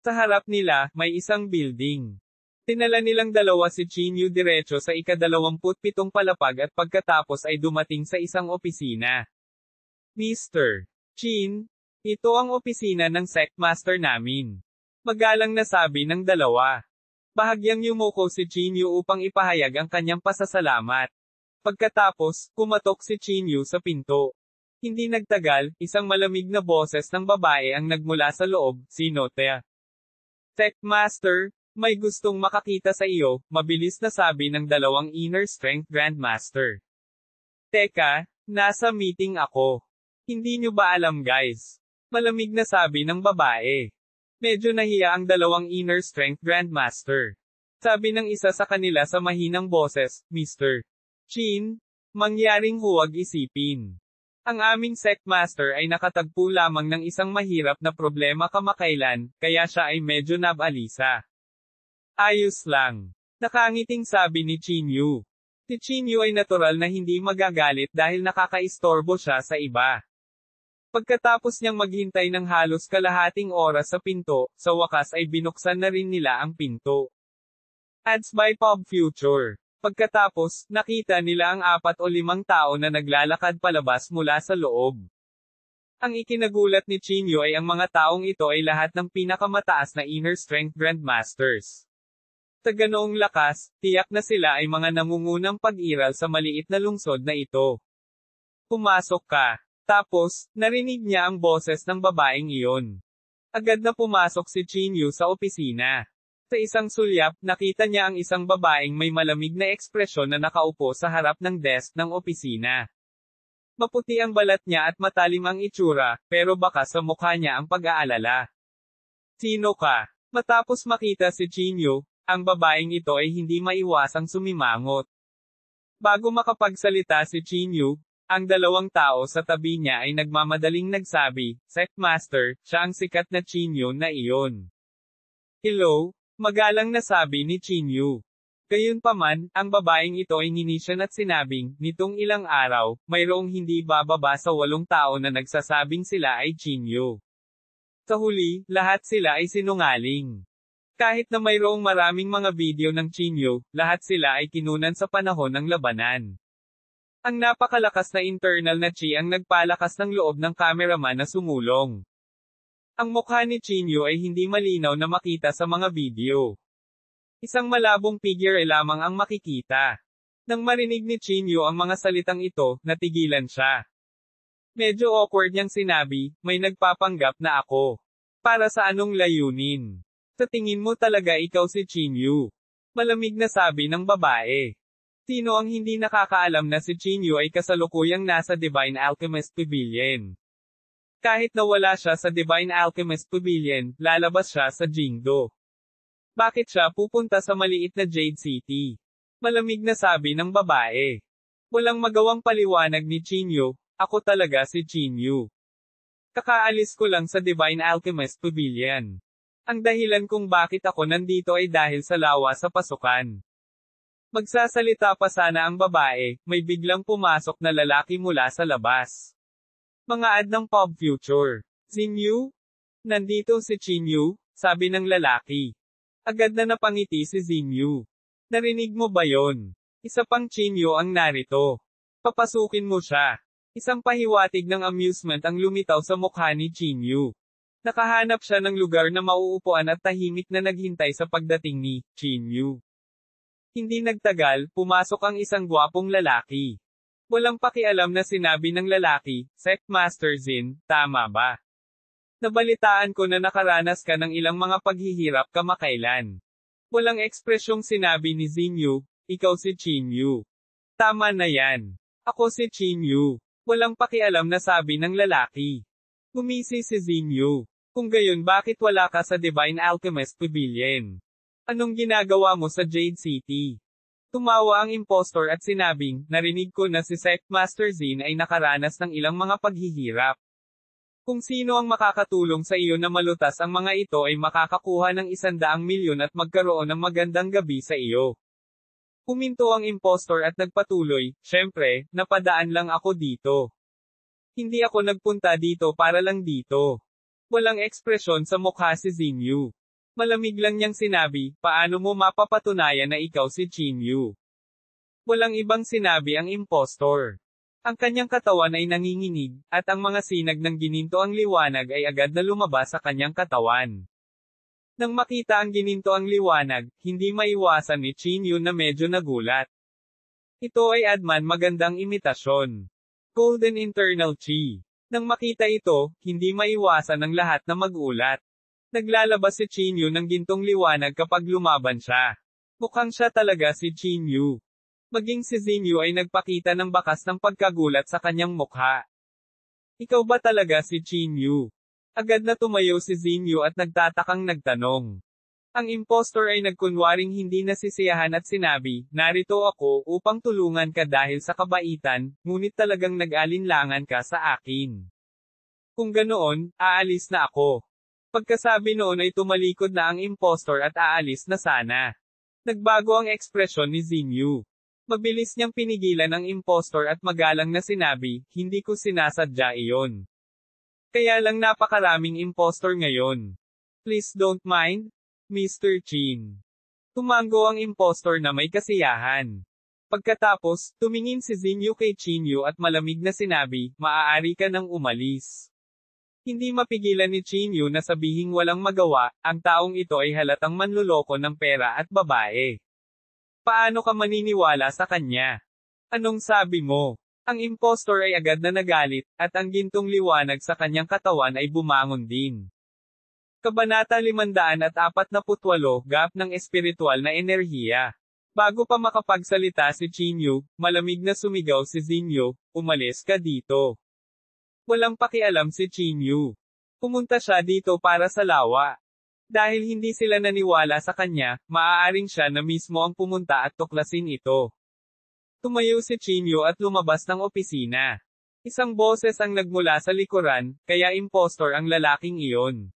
Speaker 1: Sa harap nila, may isang building. Tinala nilang dalawa si Chinyu diretso sa ika-27 palapag at pagkatapos ay dumating sa isang opisina. Mr. Chin, ito ang opisina ng sect master namin. Magalang na sabi ng dalawa. Bahagyang yumuko si Chinyu upang ipahayag ang kanyang pasasalamat. Pagkatapos, kumatok si Chinyu sa pinto. Hindi nagtagal, isang malamig na boses ng babae ang nagmula sa loob, sino te? Sect master, may gustong makakita sa iyo, mabilis na sabi ng dalawang inner strength grandmaster. Teka, nasa meeting ako. Hindi nyo ba alam guys? Malamig na sabi ng babae. Medyo nahiya ang dalawang inner strength grandmaster. Sabi ng isa sa kanila sa mahinang boses, Mr. Chin, mangyaring huwag isipin. Ang aming sect master ay nakatagpo lamang ng isang mahirap na problema kamakailan, kaya siya ay medyo nabalisa. Ayos lang. Nakangiting sabi ni Chinyu. Si Chinyu ay natural na hindi magagalit dahil nakakaistorbo siya sa iba. Pagkatapos niyang maghintay ng halos kalahating oras sa pinto, sa wakas ay binuksan na rin nila ang pinto. Ads by Pop Future. Pagkatapos, nakita nila ang 4 o 5 tao na naglalakad palabas mula sa loob. Ang ikinagulat ni Chinyu ay ang mga taong ito ay lahat ng pinakamataas na inner strength grandmasters. Sa ganoong lakas, tiyak na sila ay mga nangungunang pag-iral sa maliit na lungsod na ito. Pumasok ka. Tapos, narinig niya ang boses ng babaeng iyon. Agad na pumasok si Chinyu sa opisina. Sa isang sulyap, nakita niya ang isang babaeng may malamig na ekspresyon na nakaupo sa harap ng desk ng opisina. Maputi ang balat niya at matalim ang itsura, pero baka sa mukha niya ang pag-aalala. Sino ka? Matapos makita si Chinyu, ang babaeng ito ay hindi maiwasang sumimangot. Bago makapagsalita si Chinyu, ang dalawang tao sa tabi niya ay nagmamadaling nagsabi, Sect Master, siya ang sikat na Chinyu na iyon. Hello? Magalang na sabi ni Chinyu. Gayunpaman, ang babaeng ito ay nginisyan at sinabing, nitong ilang araw, mayroong hindi bababa sa 8 tao na nagsasabing sila ay Chinyu. Sa huli, lahat sila ay sinungaling. Kahit na mayroong maraming mga video ng Chinyu, lahat sila ay kinunan sa panahon ng labanan. Ang napakalakas na internal na chi ang nagpalakas ng loob ng cameraman na sumulong. Ang mukha ni Chinyu ay hindi malinaw na makita sa mga video. Isang malabong figure lamang ang makikita. Nang marinig ni Chinyu ang mga salitang ito, natigilan siya. Medyo awkward niyang sinabi, may nagpapanggap na ako. Para sa anong layunin? Sa tingin mo talaga ikaw si Chinyu? Malamig na sabi ng babae. Sino ang hindi nakakaalam na si Chinyu ay kasalukuyang nasa Divine Alchemist Pavilion? Kahit na wala siya sa Divine Alchemist Pavilion, lalabas siya sa Jingdo. Bakit siya pupunta sa maliit na Jade City? Malamig na sabi ng babae. Walang magawang paliwanag ni Chinyu, ako talaga si Chinyu. Kakaalis ko lang sa Divine Alchemist Pavilion. Ang dahilan kung bakit ako nandito ay dahil sa lawa sa pasukan. Magsasalita pa sana ang babae, may biglang pumasok na lalaki mula sa labas. Mga ad ng Pop Future. Xinyu? Nandito si Chinyu, sabi ng lalaki. Agad na napangiti si Xinyu. Narinig mo ba yon? Isa pang Chinyu ang narito. Papasukin mo siya. Isang pahiwatig ng amusement ang lumitaw sa mukha ni Chinyu. Nakahanap siya ng lugar na mauupuan at tahimik na naghintay sa pagdating ni Chinyu. Hindi nagtagal, pumasok ang isang gwapong lalaki. Walang pakialam na sinabi ng lalaki, Sect Master Zin, tama ba? Nabalitaan ko na nakaranas ka ng ilang mga paghihirap kamakailan. Walang ekspresyong sinabi ni Xinyu, ikaw si Chinyu. Tama na yan. Ako si Chinyu. Walang pakialam na sabi ng lalaki. Gumisi si Xinyu. Kung gayon bakit wala ka sa Divine Alchemist Pavilion? Anong ginagawa mo sa Jade City? Tumawa ang impostor at sinabing, narinig ko na si Sect Master Zin ay nakaranas ng ilang mga paghihirap. Kung sino ang makakatulong sa iyo na malutas ang mga ito ay makakakuha ng 100 milyon at magkaroon ng magandang gabi sa iyo. Huminto ang impostor at nagpatuloy, syempre, napadaan lang ako dito. Hindi ako nagpunta dito para lang dito. Walang ekspresyon sa mukha si Xinyu. Malamig lang niyang sinabi, paano mo mapapatunayan na ikaw si Chinyu? Walang ibang sinabi ang impostor. Ang kanyang katawan ay nanginginig, at ang mga sinag ng gininto ang liwanag ay agad na lumabas sa kanyang katawan. Nang makita ang gininto ang liwanag, hindi maiwasan ni Chinyu na medyo nagulat. Ito ay Adman magandang imitasyon. Golden Internal Chi. Nang makita ito, hindi maiwasan ng lahat na magulat. Naglalabas si Chinyu ng gintong liwanag kapag lumaban siya. Mukhang siya talaga si Chinyu. Maging si Xinyu ay nagpakita ng bakas ng pagkagulat sa kanyang mukha. Ikaw ba talaga si Chinyu? Agad na tumayo si Xinyu at nagtatakang nagtanong. Ang impostor ay nagkunwaring hindi nasisiyahan at sinabi, narito ako upang tulungan ka dahil sa kabaitan, ngunit talagang nag-alinlangan ka sa akin. Kung ganoon, aalis na ako. Pagkasabi noon ay tumalikod na ang impostor at aalis na sana. Nagbago ang ekspresyon ni Xinyu. Mabilis niyang pinigilan ang impostor at magalang na sinabi, hindi ko sinasadya iyon. Kaya lang napakaraming impostor ngayon. Please don't mind, Mr. Chin. Tumango ang impostor na may kasiyahan. Pagkatapos, tumingin si Xinyu kay Chinyu at malamig na sinabi, maaari ka nang umalis. Hindi mapigilan ni Chinyu na sabihing walang magawa, ang taong ito ay halatang manluloko ng pera at babae. Paano ka maniniwala sa kanya? Anong sabi mo? Ang impostor ay agad na nagalit, at ang gintong liwanag sa kanyang katawan ay bumangon din. Kabanata 548, Gap ng Espiritual na Enerhiya. Bago pa makapagsalita si Chinyu, malamig na sumigaw si Xinyu, umalis ka dito. Walang pakialam si Chinyu. Pumunta siya dito para sa lawa. Dahil hindi sila naniwala sa kanya, maaaring siya na mismo ang pumunta at tuklasin ito. Tumayo si Chinyu at lumabas ng opisina. Isang boses ang nagmula sa likuran, kaya impostor ang lalaking iyon.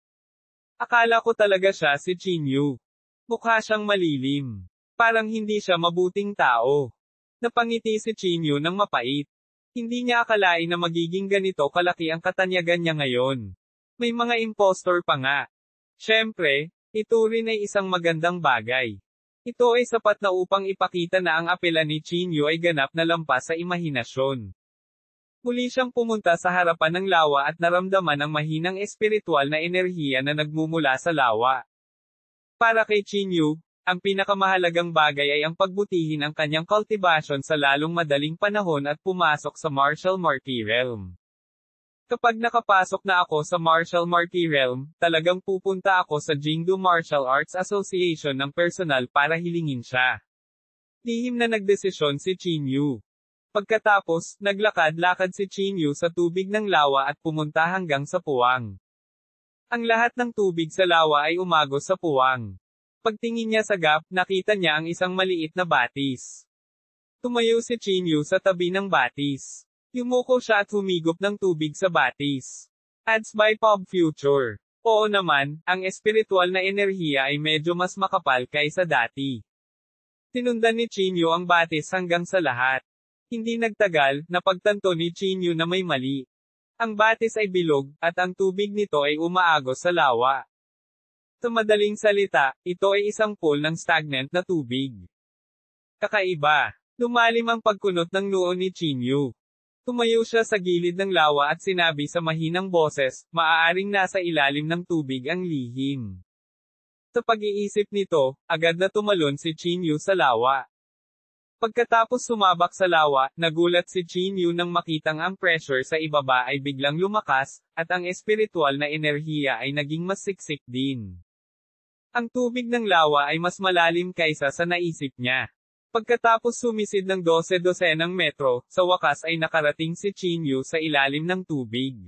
Speaker 1: Akala ko talaga siya si Chinyu. Mukha siyang malilim. Parang hindi siya mabuting tao. Napangiti si Chinyu ng mapait. Hindi niya akalain na magiging ganito kalaki ang katanyagan niya ngayon. May mga impostor pa nga. Siyempre, ito rin ay isang magandang bagay. Ito ay sapat na upang ipakita na ang apela ni Chinyu ay ganap na lampas sa imahinasyon. Muli siyang pumunta sa harapan ng lawa at naramdaman ang mahinang espiritual na enerhiya na nagmumula sa lawa. Para kay Chinyu, ang pinakamahalagang bagay ay ang pagbutihin ang kanyang cultivation sa lalong madaling panahon at pumasok sa Martial Marquee Realm. Kapag nakapasok na ako sa Martial Marquee Realm, talagang pupunta ako sa Jingdu Martial Arts Association ng personal para hilingin siya. Lihim na nagdesisyon si Chinyu. Pagkatapos, naglakad-lakad si Chinyu sa tubig ng lawa at pumunta hanggang sa puwang. Ang lahat ng tubig sa lawa ay umagos sa puwang. Pagtingin niya sa gap, nakita niya ang isang maliit na batis. Tumayo si Chinyu sa tabi ng batis. Yumuko siya at humigop ng tubig sa batis. Ads by Pop Future. Oo naman, ang espiritual na enerhiya ay medyo mas makapal kaysa dati. Tinundan ni Chinyu ang batis hanggang sa lahat. Hindi nagtagal, napagtanto ni Chinyu na may mali. Ang batis ay bilog, at ang tubig nito ay umaagos sa lawa. Sa madaling salita, ito ay isang pool ng stagnant na tubig. Kakaiba. Lumalim ang pagkunot ng noo ni Chinyu. Tumayo siya sa gilid ng lawa at sinabi sa mahinang boses, maaaring nasa ilalim ng tubig ang lihim. Sa pag-iisip nito, agad na tumalon si Chinyu sa lawa. Pagkatapos sumabak sa lawa, nagulat si Chinyu nang makitang ang pressure sa ibaba ay biglang lumakas, at ang espiritual na enerhiya ay naging mas siksik din. Ang tubig ng lawa ay mas malalim kaysa sa naisip niya. Pagkatapos sumisid ng 12 metro, sa wakas ay nakarating si Chinyu sa ilalim ng tubig.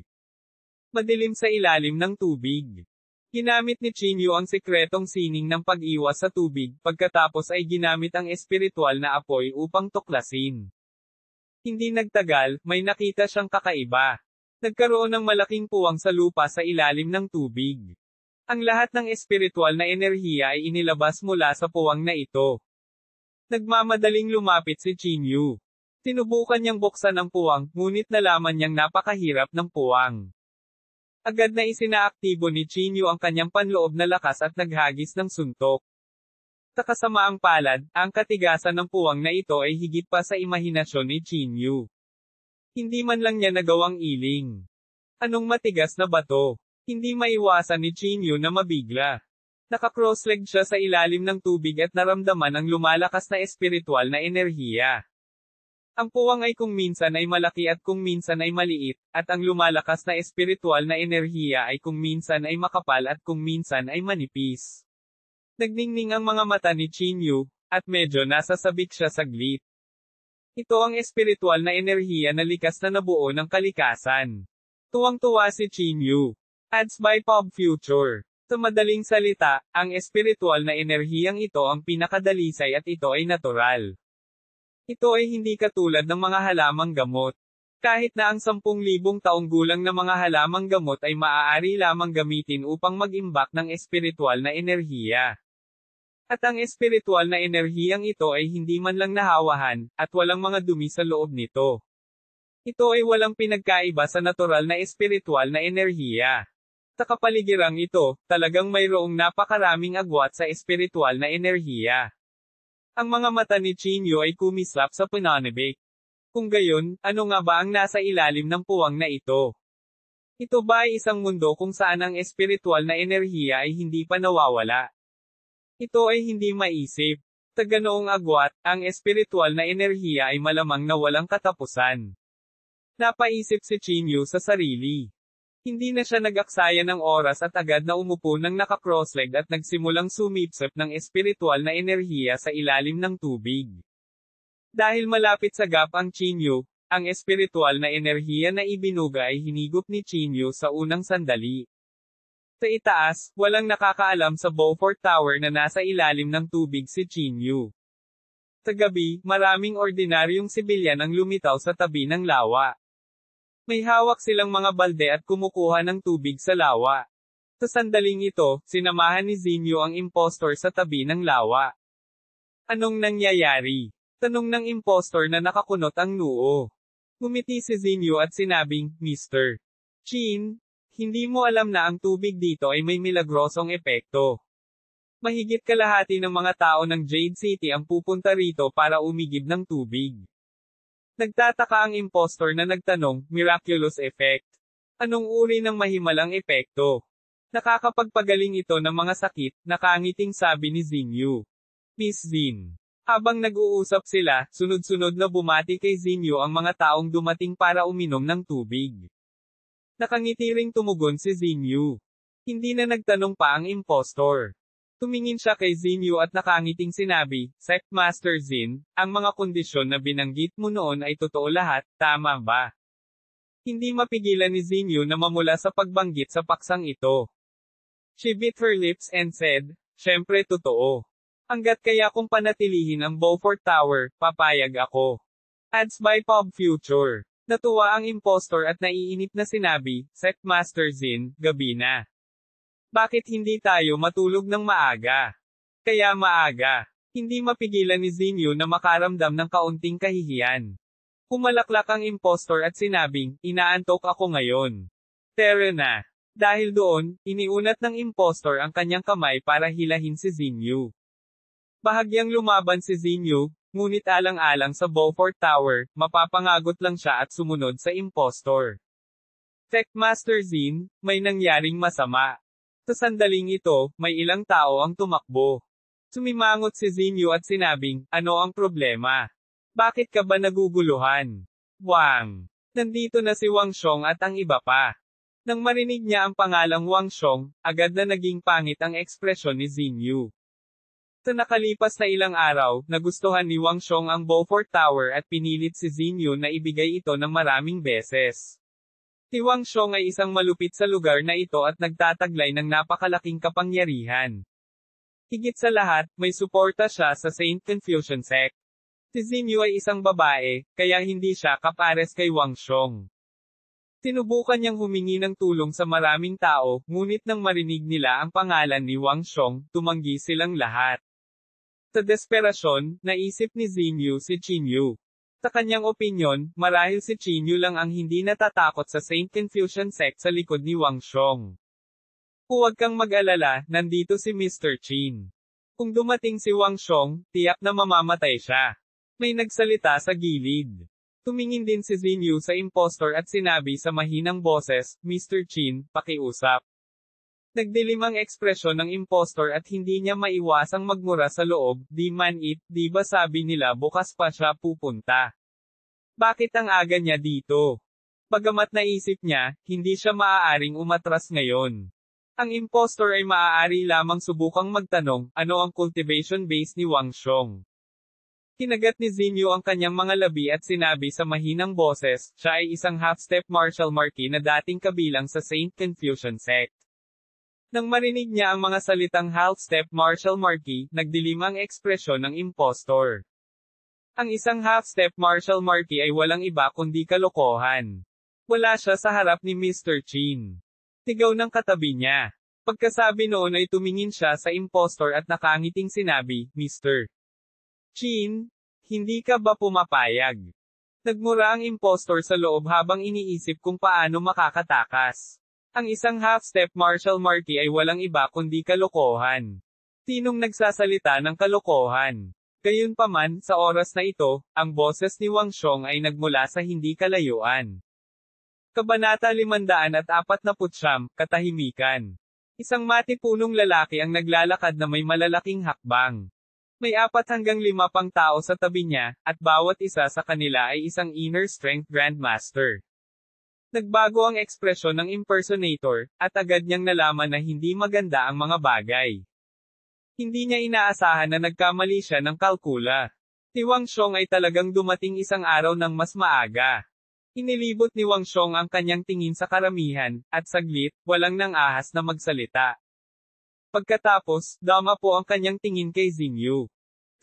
Speaker 1: Madilim sa ilalim ng tubig. Ginamit ni Chinyu ang sikretong sining ng pag-iwas sa tubig, pagkatapos ay ginamit ang espiritual na apoy upang tuklasin. Hindi nagtagal, may nakita siyang kakaiba. Nagkaroon ng malaking puwang sa lupa sa ilalim ng tubig. Ang lahat ng espiritual na enerhiya ay inilabas mula sa puwang na ito. Nagmamadaling lumapit si Chinyu. Sinubukan niyang buksan ang puwang, ngunit nalaman niyang napakahirap ng puwang. Agad na isinaaktibo ni Chinyu ang kanyang panloob na lakas at naghagis ng suntok. Sa kasamaang palad, ang katigasan ng puwang na ito ay higit pa sa imahinasyon ni Chinyu. Hindi man lang niya nagawang iling. Anong matigas na bato? Hindi maiwasan ni Chinyu na mabigla. Naka-cross-leg siya sa ilalim ng tubig at naramdaman ang lumalakas na espiritual na enerhiya. Ang puwang ay kung minsan ay malaki at kung minsan ay maliit, at ang lumalakas na espiritual na enerhiya ay kung minsan ay makapal at kung minsan ay manipis. Nagningning ang mga mata ni Chinyu, at medyo nasasabik siya saglit. Ito ang espiritual na enerhiya na likas na nabuo ng kalikasan. Tuwang-tuwa si Chinyu. Ads by Pop Future. Sa madaling salita, ang espiritual na enerhiyang ito ang pinakadalisay at ito ay natural. Ito ay hindi katulad ng mga halamang gamot. Kahit na ang 10,000 taong gulang na mga halamang gamot ay maaari lamang gamitin upang mag-imbak ng espiritual na enerhiya. At ang espiritual na enerhiyang ito ay hindi man lang nahawahan, at walang mga dumi sa loob nito. Ito ay walang pinagkaiba sa natural na espiritual na enerhiya. Sa kapaligirang ito, talagang mayroong napakaraming agwat sa espiritual na enerhiya. Ang mga mata ni Chinyu ay kumislap sa pananibik. Kung gayon, ano nga ba ang nasa ilalim ng puwang na ito? Ito ba ay isang mundo kung saan ang espiritual na enerhiya ay hindi pa nawawala? Ito ay hindi maisip. Sa ganoong agwat, ang espiritual na enerhiya ay malamang na walang katapusan. Napaisip si Chinyu sa sarili. Hindi na siya nag-aksaya ng oras at agad na umupo ng naka-crossleg at nagsimulang sumipsip ng espiritual na enerhiya sa ilalim ng tubig. Dahil malapit sa gap ang Chinyu, ang espiritual na enerhiya na ibinuga ay hinigop ni Chinyu sa unang sandali. Sa itaas, walang nakakaalam sa Beaufort Tower na nasa ilalim ng tubig si Chinyu. Sa gabi, maraming ordinaryong sibilyan ang lumitaw sa tabi ng lawa. May hawak silang mga balde at kumukuha ng tubig sa lawa. Sa sandaling ito, sinamahan ni Zinyu ang impostor sa tabi ng lawa. Anong nangyayari? Tanong ng impostor na nakakunot ang noo. Ngumiti si Zinyu at sinabing, Mr. Chin, hindi mo alam na ang tubig dito ay may milagrosong epekto. Mahigit kalahati ng mga tao ng Jade City ang pupunta rito para umigib ng tubig. Nagtataka ang impostor na nagtanong, miraculous effect. Anong uri ng mahimalang epekto? Nakakapagpagaling ito ng mga sakit, nakangiting sabi ni Zinyu. Miss Zin. Habang nag-uusap sila, sunod-sunod na bumati kay Zinyu ang mga taong dumating para uminom ng tubig. Nakangiti ring tumugon si Zinyu. Hindi na nagtanong pa ang impostor. Tumingin siya kay Zinyu at nakangiting sinabi, Sect Master Zin, ang mga kondisyon na binanggit mo noon ay totoo lahat, tama ba? Hindi mapigilan ni Zinyu na mamula sa pagbanggit sa paksang ito. She bit her lips and said, Syempre totoo. Hanggat kaya kong panatilihin ang Beaufort Tower, papayag ako. Ads by Pop Future. Natuwa ang impostor at naiinip na sinabi, Sect Master Zin, gabi na. Bakit hindi tayo matulog ng maaga? Kaya maaga. Hindi mapigilan ni Xinyu na makaramdam ng kaunting kahihiyan. Pumalaklak ang impostor at sinabing, inaantok ako ngayon. Tara na. Dahil doon, iniunat ng impostor ang kanyang kamay para hilahin si Xinyu. Bahagyang lumaban si Xinyu, ngunit alang-alang sa Beaufort Tower, mapapangagot lang siya at sumunod sa impostor. Techmaster Xin, may nangyaring masama. Sa sandaling ito, may ilang tao ang tumakbo. Sumimangot si Xinyu at sinabing, ano ang problema? Bakit ka ba naguguluhan? Wang. Nandito na si Wang Xiong at ang iba pa. Nang marinig niya ang pangalang Wang Xiong, agad na naging pangit ang ekspresyon ni Xinyu. Sa nakalipas na ilang araw, nagustuhan ni Wang Xiong ang Beaufort Tower at pinilit si Xinyu na ibigay ito ng maraming beses. Si Wang Xiong ay isang malupit sa lugar na ito at nagtataglay ng napakalaking kapangyarihan. Higit sa lahat, may suporta siya sa Saint Confucian Sect. Si Xinyu ay isang babae, kaya hindi siya kapares kay Wang Xiong. Sinubukan niyang humingi ng tulong sa maraming tao, ngunit nang marinig nila ang pangalan ni Wang Xiong, tumanggi silang lahat. Sa desperasyon, naisip ni Xinyu si Qinyu. Sa kanyang opinyon, marahil si Qinyu lang ang hindi natatakot sa Saint Confucian Sect sa likod ni Wang Xiong. Huwag kang mag-alala, nandito si Mr. Qin. Kung dumating si Wang Xiong, tiyak na mamamatay siya. May nagsalita sa gilid. Tumingin din si Xinyu sa impostor at sinabi sa mahinang boses, Mr. Qin, pakiusap. Nagdilim ang ekspresyon ng impostor at hindi niya maiwasang magmura sa loob, di man it, di ba sabi nila bukas pa siya pupunta? Bakit ang aga niya dito? Bagamat naisip niya, hindi siya maaaring umatras ngayon. Ang impostor ay maaari lamang subukang magtanong, ano ang cultivation base ni Wang Xiong? Kinagat ni Xinyu ang kanyang mga labi at sinabi sa mahinang boses, siya ay isang half-step martial marquis na dating kabilang sa Saint Confucian Sect. Nang marinig niya ang mga salitang half-step martial marquis, nagdilim ang ekspresyon ng impostor. Ang isang half-step martial marquis ay walang iba kundi kalokohan. Wala siya sa harap ni Mr. Qin. Sigaw ng katabi niya. Pagkasabi noon ay tumingin siya sa impostor at nakangiting sinabi, Mr. Qin, hindi ka ba pumapayag? Nagmura ang impostor sa loob habang iniisip kung paano makakatakas. Ang isang half-step martial marquis ay walang iba kundi kalokohan. Sinong nagsasalita ng kalokohan? Gayunpaman, sa oras na ito, ang boses ni Wang Xiong ay nagmula sa hindi kalayuan. Kabanata 549, Katahimikan. Isang matipunong lalaki ang naglalakad na may malalaking hakbang. May 4 hanggang 5 pang tao sa tabi niya, at bawat isa sa kanila ay isang inner strength grandmaster. Nagbago ang ekspresyon ng impersonator, at agad niyang nalaman na hindi maganda ang mga bagay. Hindi niya inaasahan na nagkamali siya ng kalkula. Si Wang Xiong ay talagang dumating isang araw ng mas maaga. Inilibot ni Wang Xiong ang kanyang tingin sa karamihan, at saglit, walang nang ahas na magsalita. Pagkatapos, dama po ang kanyang tingin kay Xinyu.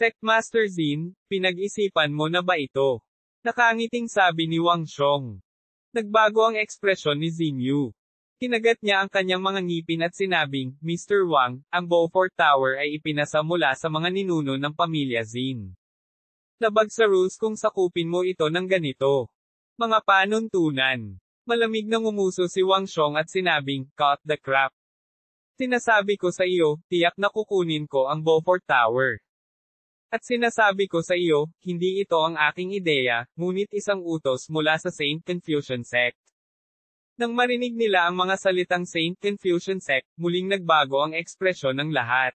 Speaker 1: Techmaster Xin, pinag-isipan mo na ba ito? Nakangiting sabi ni Wang Xiong. Nagbago ang ekspresyon ni Xinyu. Kinagat niya ang kanyang mga ngipin at sinabing, Mr. Wang, ang Beaufort Tower ay ipinasa mula sa mga ninuno ng pamilya Xin. Labag sa rules kung sakupin mo ito ng ganito. Mga panuntunan. Malamig na ngumuso si Wang Xiong at sinabing, cut the crap. Sinasabi ko sa iyo, tiyak na kukunin ko ang Beaufort Tower. At sinasabi ko sa iyo, hindi ito ang aking ideya, ngunit isang utos mula sa Saint Confucian Sect. Nang marinig nila ang mga salitang Saint Confucian Sect, muling nagbago ang ekspresyon ng lahat.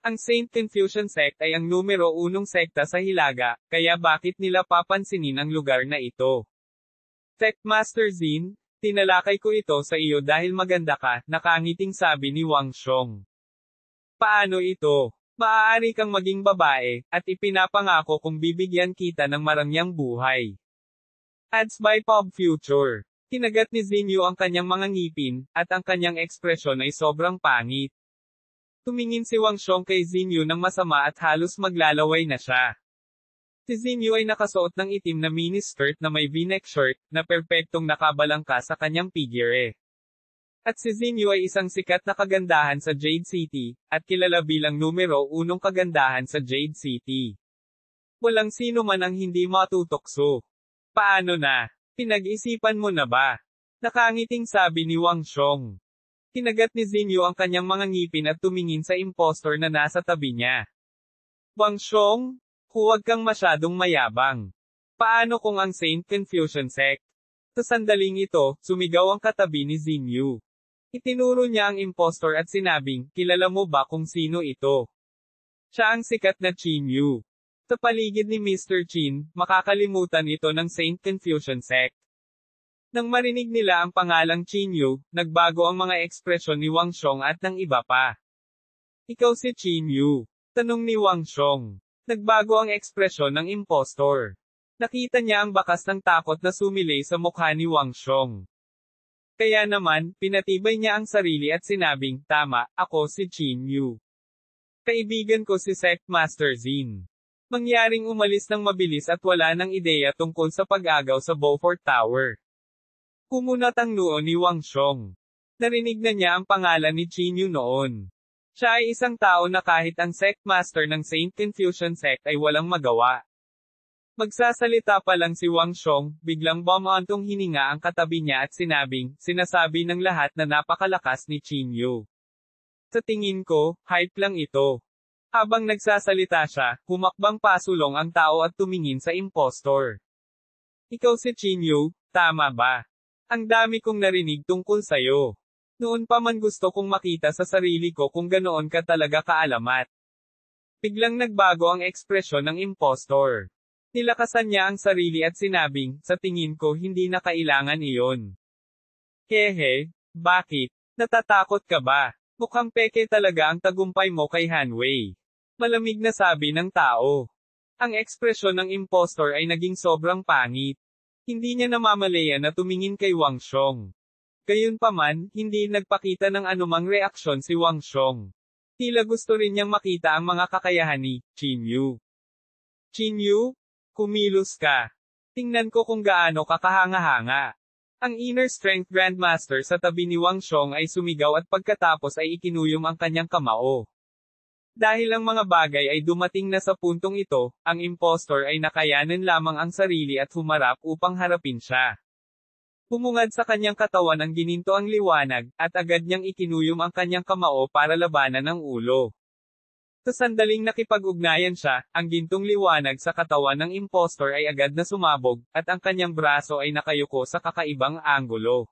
Speaker 1: Ang Saint Confucian Sect ay ang numero 1 sekta sa Hilaga, kaya bakit nila papansinin ang lugar na ito? Techmaster Xin, tinalakay ko ito sa iyo dahil maganda ka, nakangiting sabi ni Wang Xiong. Paano ito? Maaari kang maging babae, at ipinapangako kung bibigyan kita ng marangyang buhay. Ads by Pop Future. Kinagat ni Xinyu ang kanyang mga ngipin, at ang kanyang ekspresyon ay sobrang pangit. Tumingin si Wang Xiong kay Xinyu ng masama at halos maglalaway na siya. Si Xinyu ay nakasuot ng itim na miniskirt na may v-neck shirt, na perpektong nakabalangka sa kanyang figure. At si Xinyu ay isang sikat na kagandahan sa Jade City, at kilala bilang numero 1 kagandahan sa Jade City. Walang sino man ang hindi matutokso. Paano na? Pinag-isipan mo na ba? Nakangiting sabi ni Wang Xiong. Kinagat ni Xinyu ang kanyang mga ngipin at tumingin sa impostor na nasa tabi niya. Wang Xiong, huwag kang masyadong mayabang. Paano kung ang Saint Confucian Sect? Sa sandaling ito, sumigaw ang katabi ni Xinyu. Itinuro niya ang impostor at sinabing, kilala mo ba kung sino ito? Siya ang sikat na Qin Yu. Sa paligid ni Mr. Qin, makakalimutan ito ng Saint Confucian Sect. Nang marinig nila ang pangalang Qin Yu, nagbago ang mga ekspresyon ni Wang Xiong at ng iba pa. Ikaw si Qin Yu? Tanong ni Wang Xiong. Nagbago ang ekspresyon ng impostor. Nakita niya ang bakas ng takot na sumilay sa mukha ni Wang Xiong. Kaya naman, pinatibay niya ang sarili at sinabing, tama, ako si Qin Yu. Kaibigan ko si Sect Master Xin. Mangyaring umalis ng mabilis at wala ng ideya tungkol sa pag-agaw sa Beaufort Tower. Kumunat ang noo ni Wang Xiong. Narinig na niya ang pangalan ni Qin Yu noon. Siya ay isang tao na kahit ang Sect Master ng Saint Confucian Sect ay walang magawa. Magsasalita pa lang si Wang Xiong, biglang bumantong hininga ang katabi niya at sinabing, sinasabi ng lahat na napakalakas ni Qin Yu. Sa tingin ko, hype lang ito. Habang nagsasalita siya, humakbang pasulong ang tao at tumingin sa impostor. Ikaw si Qin Yu, tama ba? Ang dami kong narinig tungkol sayo. Noon pa man gusto kong makita sa sarili ko kung ganoon ka talaga kaalamat. Biglang nagbago ang ekspresyon ng impostor. Nilakasan niya ang sarili at sinabing, sa tingin ko hindi na kailangan iyon. Hehe, bakit? Natatakot ka ba? Mukhang peke talaga ang tagumpay mo kay Han Wei. Malamig na sabi ng tao. Ang ekspresyon ng impostor ay naging sobrang pangit. Hindi niya namamalayan na tumingin kay Wang Xiong. Gayunpaman, hindi nagpakita ng anumang reaksyon si Wang Xiong. Tila gusto rin niyang makita ang mga kakayahan ni Qin Yu. Qin Yu? Kumilos ka. Tingnan ko kung gaano ka kahanga-hanga. Ang Inner Strength Grandmaster sa tabi ni Wang Xiong ay sumigaw at pagkatapos ay ikinuyom ang kanyang kamao. Dahil ang mga bagay ay dumating na sa puntong ito, ang impostor ay nakayanan lamang ang sarili at humarap upang harapin siya. Bumungad sa kanyang katawan ang gininto ang liwanag, at agad niyang ikinuyom ang kanyang kamao para labanan ang ulo. Sa sandaling nakipag-ugnayan siya, ang gintong liwanag sa katawan ng impostor ay agad na sumabog, at ang kanyang braso ay nakayuko sa kakaibang anggulo.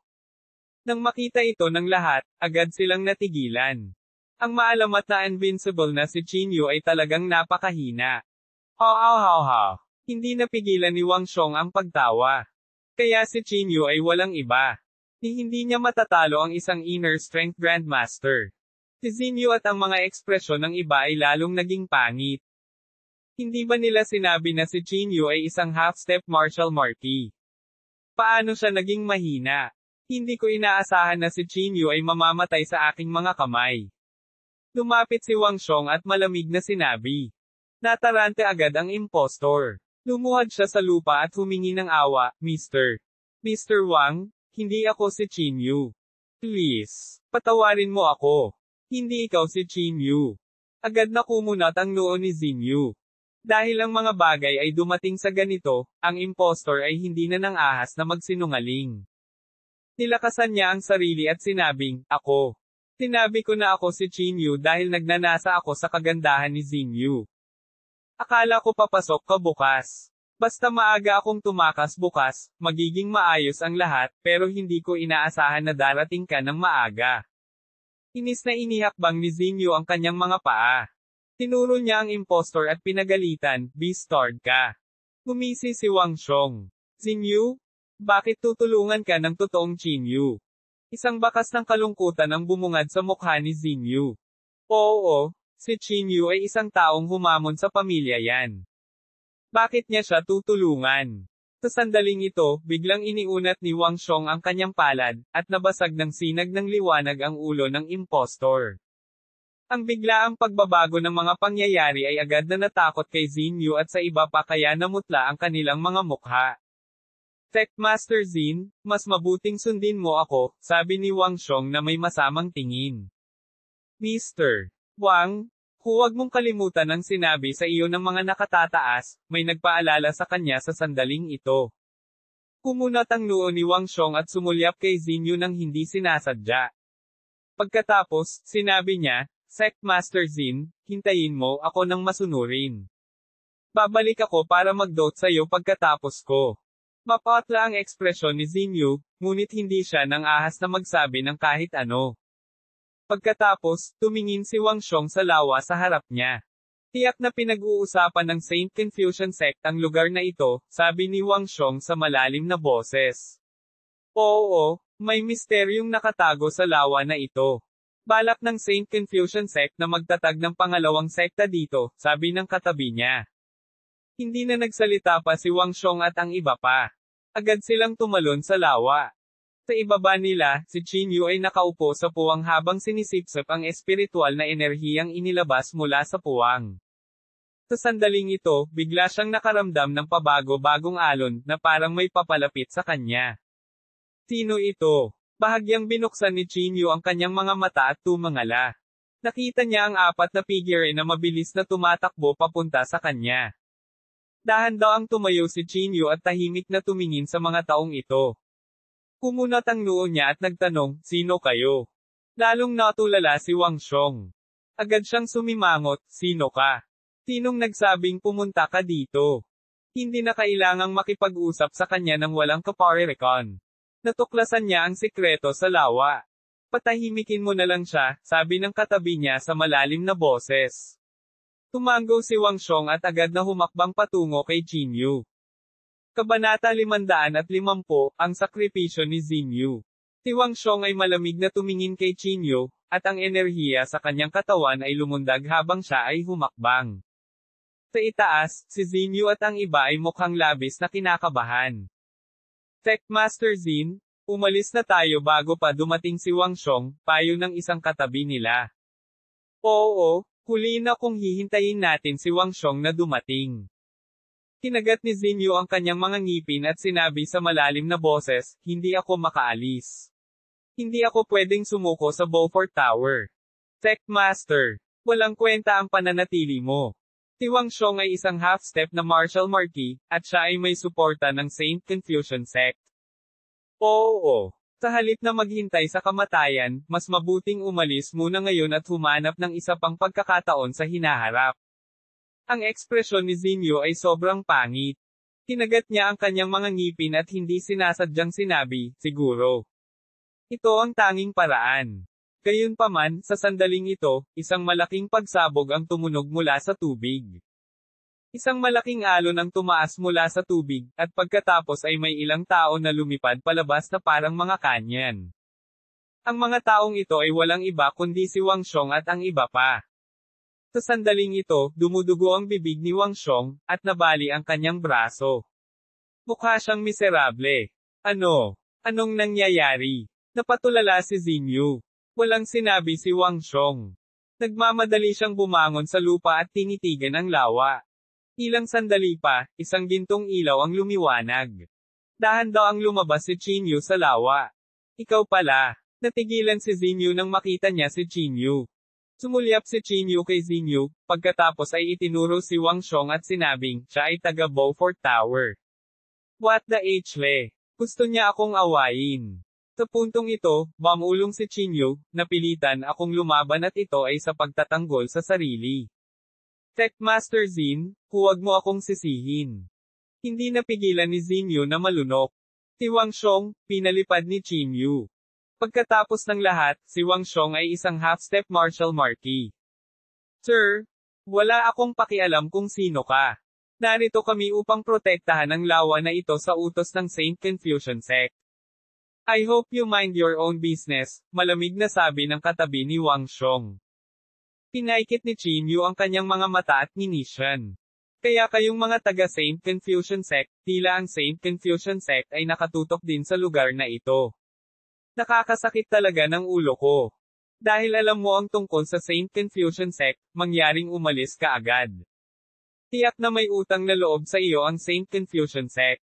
Speaker 1: Nang makita ito ng lahat, agad silang natigilan. Ang maalamat na invincible na si Qin Yu ay talagang napakahina. Ha. Hindi napigilan ni Wang Xiong ang pagtawa. Kaya si Qin Yu ay walang iba. Hindi niya matatalo ang isang Inner Strength Grandmaster. Si Xinyu at ang mga ekspresyon ng iba ay lalong naging pangit. Hindi ba nila sinabi na si Qin Yu ay isang half-step martial marquis? Paano siya naging mahina? Hindi ko inaasahan na si Qin Yu ay mamamatay sa aking mga kamay. Lumapit si Wang Xiong at malamig na sinabi. Natarante agad ang impostor. Lumuhad siya sa lupa at humingi ng awa, Mr. Wang, hindi ako si Qin Yu. Please, patawarin mo ako. Hindi ikaw si Qin Yu. Agad na kumunat ang noo ni Xinyu. Dahil ang mga bagay ay dumating sa ganito, ang impostor ay hindi na nang ahas na magsinungaling. Nilakasan niya ang sarili at sinabing, ako. Sinabi ko na ako si Qin Yu dahil nagnanasa ako sa kagandahan ni Xinyu. Akala ko papasok ka bukas. Basta maaga akong tumakas bukas, magiging maayos ang lahat, pero hindi ko inaasahan na darating ka ng maaga. Inis na inihakbang ni Xinyu ang kanyang mga paa. Tinuro niya ang impostor at pinagalitan, "Bastard ka." Gumisi si Wang Xiong. Xinyu? Bakit tutulungan ka ng totoong Qin Yu? Isang bakas ng kalungkutan ang bumungad sa mukha ni Xinyu. Oo, si Qin Yu ay isang taong humamon sa pamilya yan. Bakit niya siya tutulungan? Sa sandaling ito, biglang iniunat ni Wang Xiong ang kanyang palad, at nabasag ng sinag ng liwanag ang ulo ng impostor. Ang biglaang pagbabago ng mga pangyayari ay agad na natakot kay Xinyu at sa iba pa kaya namutla ang kanilang mga mukha. Tech Master Zin, mas mabuting sundin mo ako, sabi ni Wang Xiong na may masamang tingin. Mr. Wang, huwag mong kalimutan ang sinabi sa iyo ng mga nakatataas, may nagpaalala sa kanya sa sandaling ito. Kumunat ang noo ni Wang Xiong at sumulyap kay Xinyu nang hindi sinasadya. Pagkatapos, sinabi niya, Sect Master Zin, hintayin mo ako nang masunurin. Babalik ako para mag-dote sa'yo pagkatapos ko. Mapatla ang ekspresyon ni Xinyu, ngunit hindi siya nang ahas na magsabi ng kahit ano. Pagkatapos, tumingin si Wang Xiong sa lawa sa harap niya. Tiyak na pinag-uusapan ng Saint Confucian Sect ang lugar na ito, sabi ni Wang Xiong sa malalim na boses. Oo, may misteryong nakatago sa lawa na ito. Balak ng Saint Confucian Sect na magtatag ng pangalawang sekta dito, sabi ng katabi niya. Hindi na nagsalita pa si Wang Xiong at ang iba pa. Agad silang tumalon sa lawa. Sa ibaba nila, si Qin Yu ay nakaupo sa puwang habang sinisipsip ang espiritual na enerhiyang inilabas mula sa puwang. Sa sandaling ito, bigla siyang nakaramdam ng pabago-bagong alon na parang may papalapit sa kanya. Sino ito? Bahagyang binuksan ni Qin Yu ang kanyang mga mata at tumangala. Nakita niya ang apat na figure na mabilis na tumatakbo papunta sa kanya. Dahan-dahang tumayo si Qin Yu at tahimik na tumingin sa mga taong ito. Kumunat ang noo niya at nagtanong, sino kayo? Lalong natulala si Wang Xiong. Agad siyang sumimangot, sino ka? Sinong nagsabing pumunta ka dito? Hindi na kailangang makipag-usap sa kanya nang walang kaparerekan. Natuklasan niya ang sikreto sa lawa. Patahimikin mo na lang siya, sabi ng katabi niya sa malalim na boses. Tumango si Wang Xiong at agad na humakbang patungo kay Qin Yu. Kabanata 550, ang sakripisyo ni Xinyu. Si Wang Xiong ay malamig na tumingin kay Qin Yu, at ang enerhiya sa kanyang katawan ay lumundag habang siya ay humakbang. Sa itaas, si Xinyu at ang iba ay mukhang labis na kinakabahan. Tech Master Zin, umalis na tayo bago pa dumating si Wang Xiong, payo ng isang katabi nila. Oo, huli na kung hihintayin natin si Wang Xiong na dumating. Kinagat ni Xinyu ang kanyang mga ngipin at sinabi sa malalim na boses, hindi ako makaalis. Hindi ako pwedeng sumuko sa Beaufort Tower. Tech Master, walang kwenta ang pananatili mo. Si Wang Xiong ay isang half-step na martial marquis, at siya ay may suporta ng Saint Confucian Sect. Oo. Sa halip na maghintay sa kamatayan, mas mabuting umalis muna ngayon at humanap ng isa pang pagkakataon sa hinaharap. Ang ekspresyon ni Xinyu ay sobrang pangit. Kinagat niya ang kanyang mga ngipin at hindi sinasadyang sinabi, siguro. Ito ang tanging paraan. Gayunpaman, sa sandaling ito, isang malaking pagsabog ang tumunog mula sa tubig. Isang malaking alon ang tumaas mula sa tubig, at pagkatapos ay may ilang tao na lumipad palabas na parang mga kanyan. Ang mga taong ito ay walang iba kundi si Wang Xiong at ang iba pa. Sa sandaling ito, dumudugo ang bibig ni Wang Xiong, at nabali ang kanyang braso. Mukha siyang miserable. Ano? Anong nangyayari? Napatulala si Xinyu. Walang sinabi si Wang Xiong. Nagmamadali siyang bumangon sa lupa at tinitigan ang lawa. Ilang sandali pa, isang gintong ilaw ang lumiwanag. Dahan-dahang lumabas si Qin Yu sa lawa. Ikaw pala. Natigilan si Xinyu nang makita niya si Qin Yu. Sumulyap si Qin Yu kay Xinyu, pagkatapos ay itinuro si Wang Xiong at sinabing, siya ay taga Beaufort Tower. What the h-le? Gusto niya akong awayin. Sa puntong ito, bumulong si Qin Yu, napilitan akong lumaban at ito ay sa pagtatanggol sa sarili. Tech Master Zin, huwag mo akong sisihin. Hindi napigilan ni Xinyu na malunok. Si Wang Xiong, pinalipad ni Qin Yu. Pagkatapos ng lahat, si Wang Xiong ay isang half-step martial marquis. Sir, wala akong pakialam kung sino ka. Narito kami upang protektahan ang lawa na ito sa utos ng Saint Confucian Sect. I hope you mind your own business, malamig na sabi ng katabi ni Wang Xiong. Pinaikit ni Qin Yu ang kanyang mga mata at nginisyan. Kaya kayong mga taga Saint Confucian Sect, tila ang Saint Confucian Sect ay nakatutok din sa lugar na ito. Nakakasakit talaga ng ulo ko. Dahil alam mo ang tungkol sa Saint Confucian Sect, mangyaring umalis ka agad. Tiyak na may utang na loob sa iyo ang Saint Confucian Sect.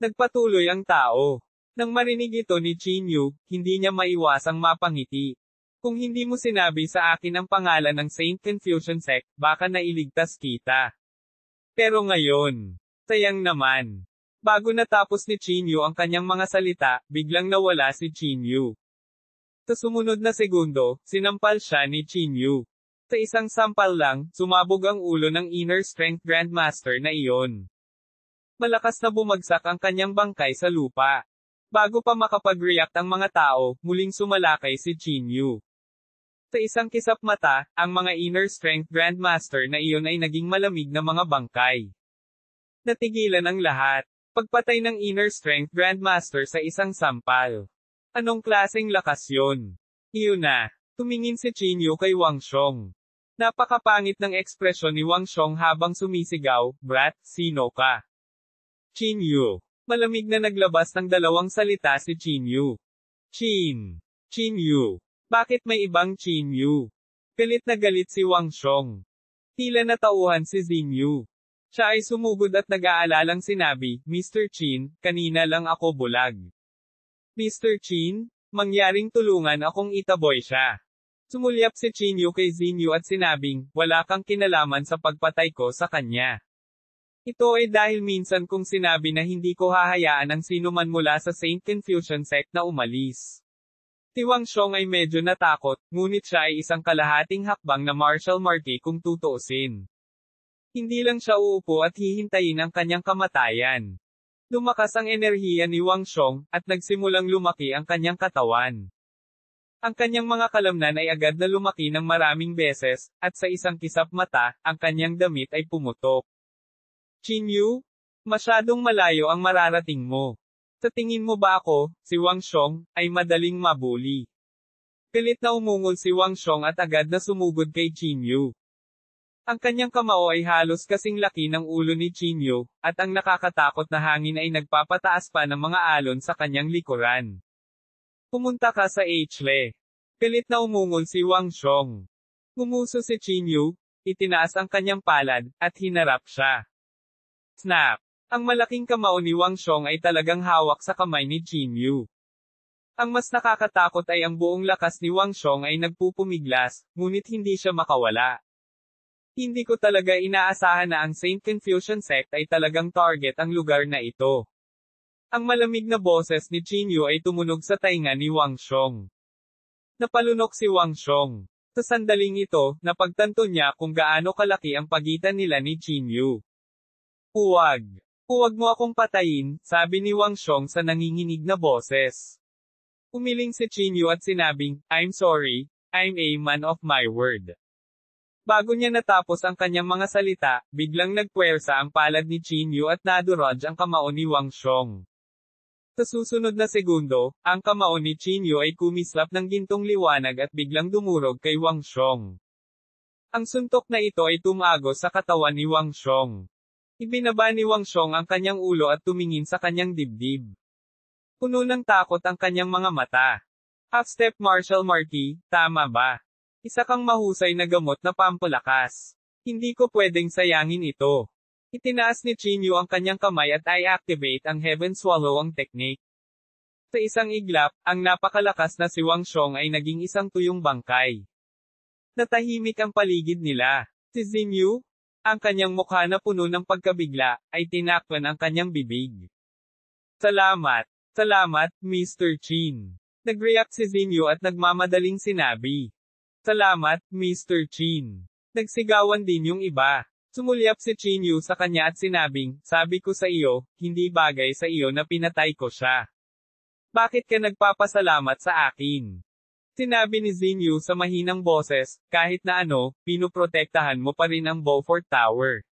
Speaker 1: Nagpatuloy ang tao. Nang marinig ito ni Chinyu, hindi niya maiwasang mapangiti. Kung hindi mo sinabi sa akin ang pangalan ng Saint Confucian Sect, baka nailigtas kita. Pero ngayon, sayang naman. Bago natapos ni Chinyu ang kanyang mga salita, biglang nawala si Chinyu. Sa sumunod na segundo, sinampal siya ni Chinyu. Sa isang sampal lang, sumabog ang ulo ng Inner Strength Grandmaster na iyon. Malakas na bumagsak ang kanyang bangkay sa lupa. Bago pa makapag-react ang mga tao, muling sumalakay si Chinyu. Sa isang kisap mata, ang mga Inner Strength Grandmaster na iyon ay naging malamig na mga bangkay. Natigilan ang lahat. Pagpatay ng Inner Strength Grandmaster sa isang sampal. Anong klaseng lakas yun? Iyon na. Tumingin si Chinyu kay Wang Xiong. Napakapangit ng ekspresyon ni Wang Xiong habang sumisigaw, "Brat, sino ka?" Chinyu. Malamig na naglabas ng dalawang salita si Chinyu. Chinyu. Bakit may ibang Chinyu? Galit na galit si Wang Xiong. Tila natauhan si Xinyu. Siya ay sumugod at nag-aalalang sinabi, "Mr. Qin, kanina lang ako bulag." "Mr. Qin, mangyaring tulungan akong itaboy siya." Sumulyap si Chinyu kay Xinyu at sinabing, "Wala kang kinalaman sa pagpatay ko sa kanya." Ito ay dahil minsan kong sinabi na hindi ko hahayaan ang sinuman mula sa Saint Confucian Sect na umalis. Si Wang Xiong ay medyo natakot, ngunit siya ay isang kalahating hakbang na martial marquee kung tutuusin. Hindi lang siya uupo at hihintayin ang kanyang kamatayan. Lumakas ang enerhiya ni Wang Xiong, at nagsimulang lumaki ang kanyang katawan. Ang kanyang mga kalamnan ay agad na lumaki ng maraming beses, at sa isang kisap mata, ang kanyang damit ay pumutok. "Chinyu, masyadong malayo ang mararating mo. Sa tingin mo ba ako, si Wang Xiong, ay madaling mabuli?" Pilit na umungol si Wang Xiong at agad na sumugod kay Chinyu. Ang kanyang kamao ay halos kasing laki ng ulo ni Chinyu, at ang nakakatakot na hangin ay nagpapataas pa ng mga alon sa kanyang likuran. "Pumunta ka sa Hle." Pilit na umungol si Wang Xiong. Gumuso si Chinyu, itinaas ang kanyang palad, at hinarap siya. Snap! Ang malaking kamao ni Wang Xiong ay talagang hawak sa kamay ni Chinyu. Ang mas nakakatakot ay ang buong lakas ni Wang Xiong ay nagpupumiglas, ngunit hindi siya makawala. Hindi ko talaga inaasahan na ang Saint Confucian Sect ay talagang target ang lugar na ito. Ang malamig na boses ni Chinyu ay tumunog sa tainga ni Wang Xiong. Napalunok si Wang Xiong. Sa sandaling ito, napagtanto niya kung gaano kalaki ang pagitan nila ni Chinyu. "Huwag. Huwag mo akong patayin," sabi ni Wang Xiong sa nanginginig na boses. Umiling si Chinyu at sinabing, "I'm sorry, I'm a man of my word." Bago niya natapos ang kanyang mga salita, biglang nagpuwersa ang palad ni Chinyu at nadurog ang kamao ni Wang Xiong. Sa susunod na segundo, ang kamao ni Chinyu ay kumislap ng gintong liwanag at biglang dumurog kay Wang Xiong. Ang suntok na ito ay tumagos sa katawan ni Wang Xiong. Ibinaba ni Wang Xiong ang kanyang ulo at tumingin sa kanyang dibdib. Puno ng takot ang kanyang mga mata. "Half-step martial marquee, tama ba? Isa kang mahusay na gamot na pampalakas. Hindi ko pwedeng sayangin ito." Itinaas ni Chinyu ang kanyang kamay at i-activate ang Heaven Swallow ang technique. Sa isang iglap, ang napakalakas na si Wang Xiong ay naging isang tuyong bangkay. Natahimik ang paligid nila. Si Xinyu, ang kanyang mukha na puno ng pagkabigla, ay tinakpan ang kanyang bibig. Salamat, Mr. Qin." Nag-react si Xinyu at nagmamadaling sinabi. "Salamat, Mr. Qin." Nagsigawan din yung iba. Sumulyap si Chinyu sa kanya at sinabing, "Sabi ko sa iyo, hindi bagay sa iyo na pinatay ko siya. Bakit ka nagpapasalamat sa akin?" Sinabi ni Xinyu sa mahinang boses, "Kahit na ano, pinuprotektahan mo pa rin ang Beaufort Tower.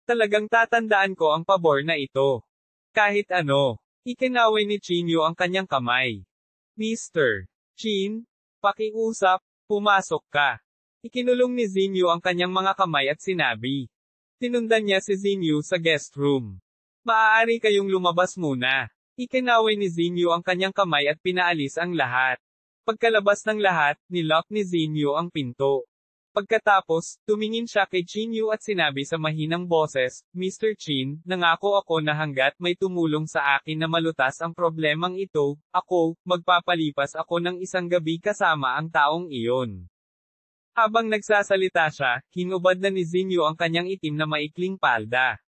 Speaker 1: Talagang tatandaan ko ang pabor na ito. Kahit ano." Ikinaway ni Chinyu ang kanyang kamay. "Mr. Qin, pakiusap. Pumasok ka." Ikinulong ni Xinyu ang kanyang mga kamay at sinabi. Tinundan niya si Xinyu sa guest room. "Maaari kayong lumabas muna." Ikinaway ni Xinyu ang kanyang kamay at pinaalis ang lahat. Pagkalabas ng lahat, nilock ni Xinyu ang pinto. Pagkatapos, tumingin siya kay Chinyu at sinabi sa mahinang boses, Mr. Chin, nangako ako na hanggat may tumulong sa akin na malutas ang problemang ito, magpapalipas ako ng isang gabi kasama ang taong iyon. Habang nagsasalita siya, hinubad na ni Xinyu ang kanyang itim na maikling palda.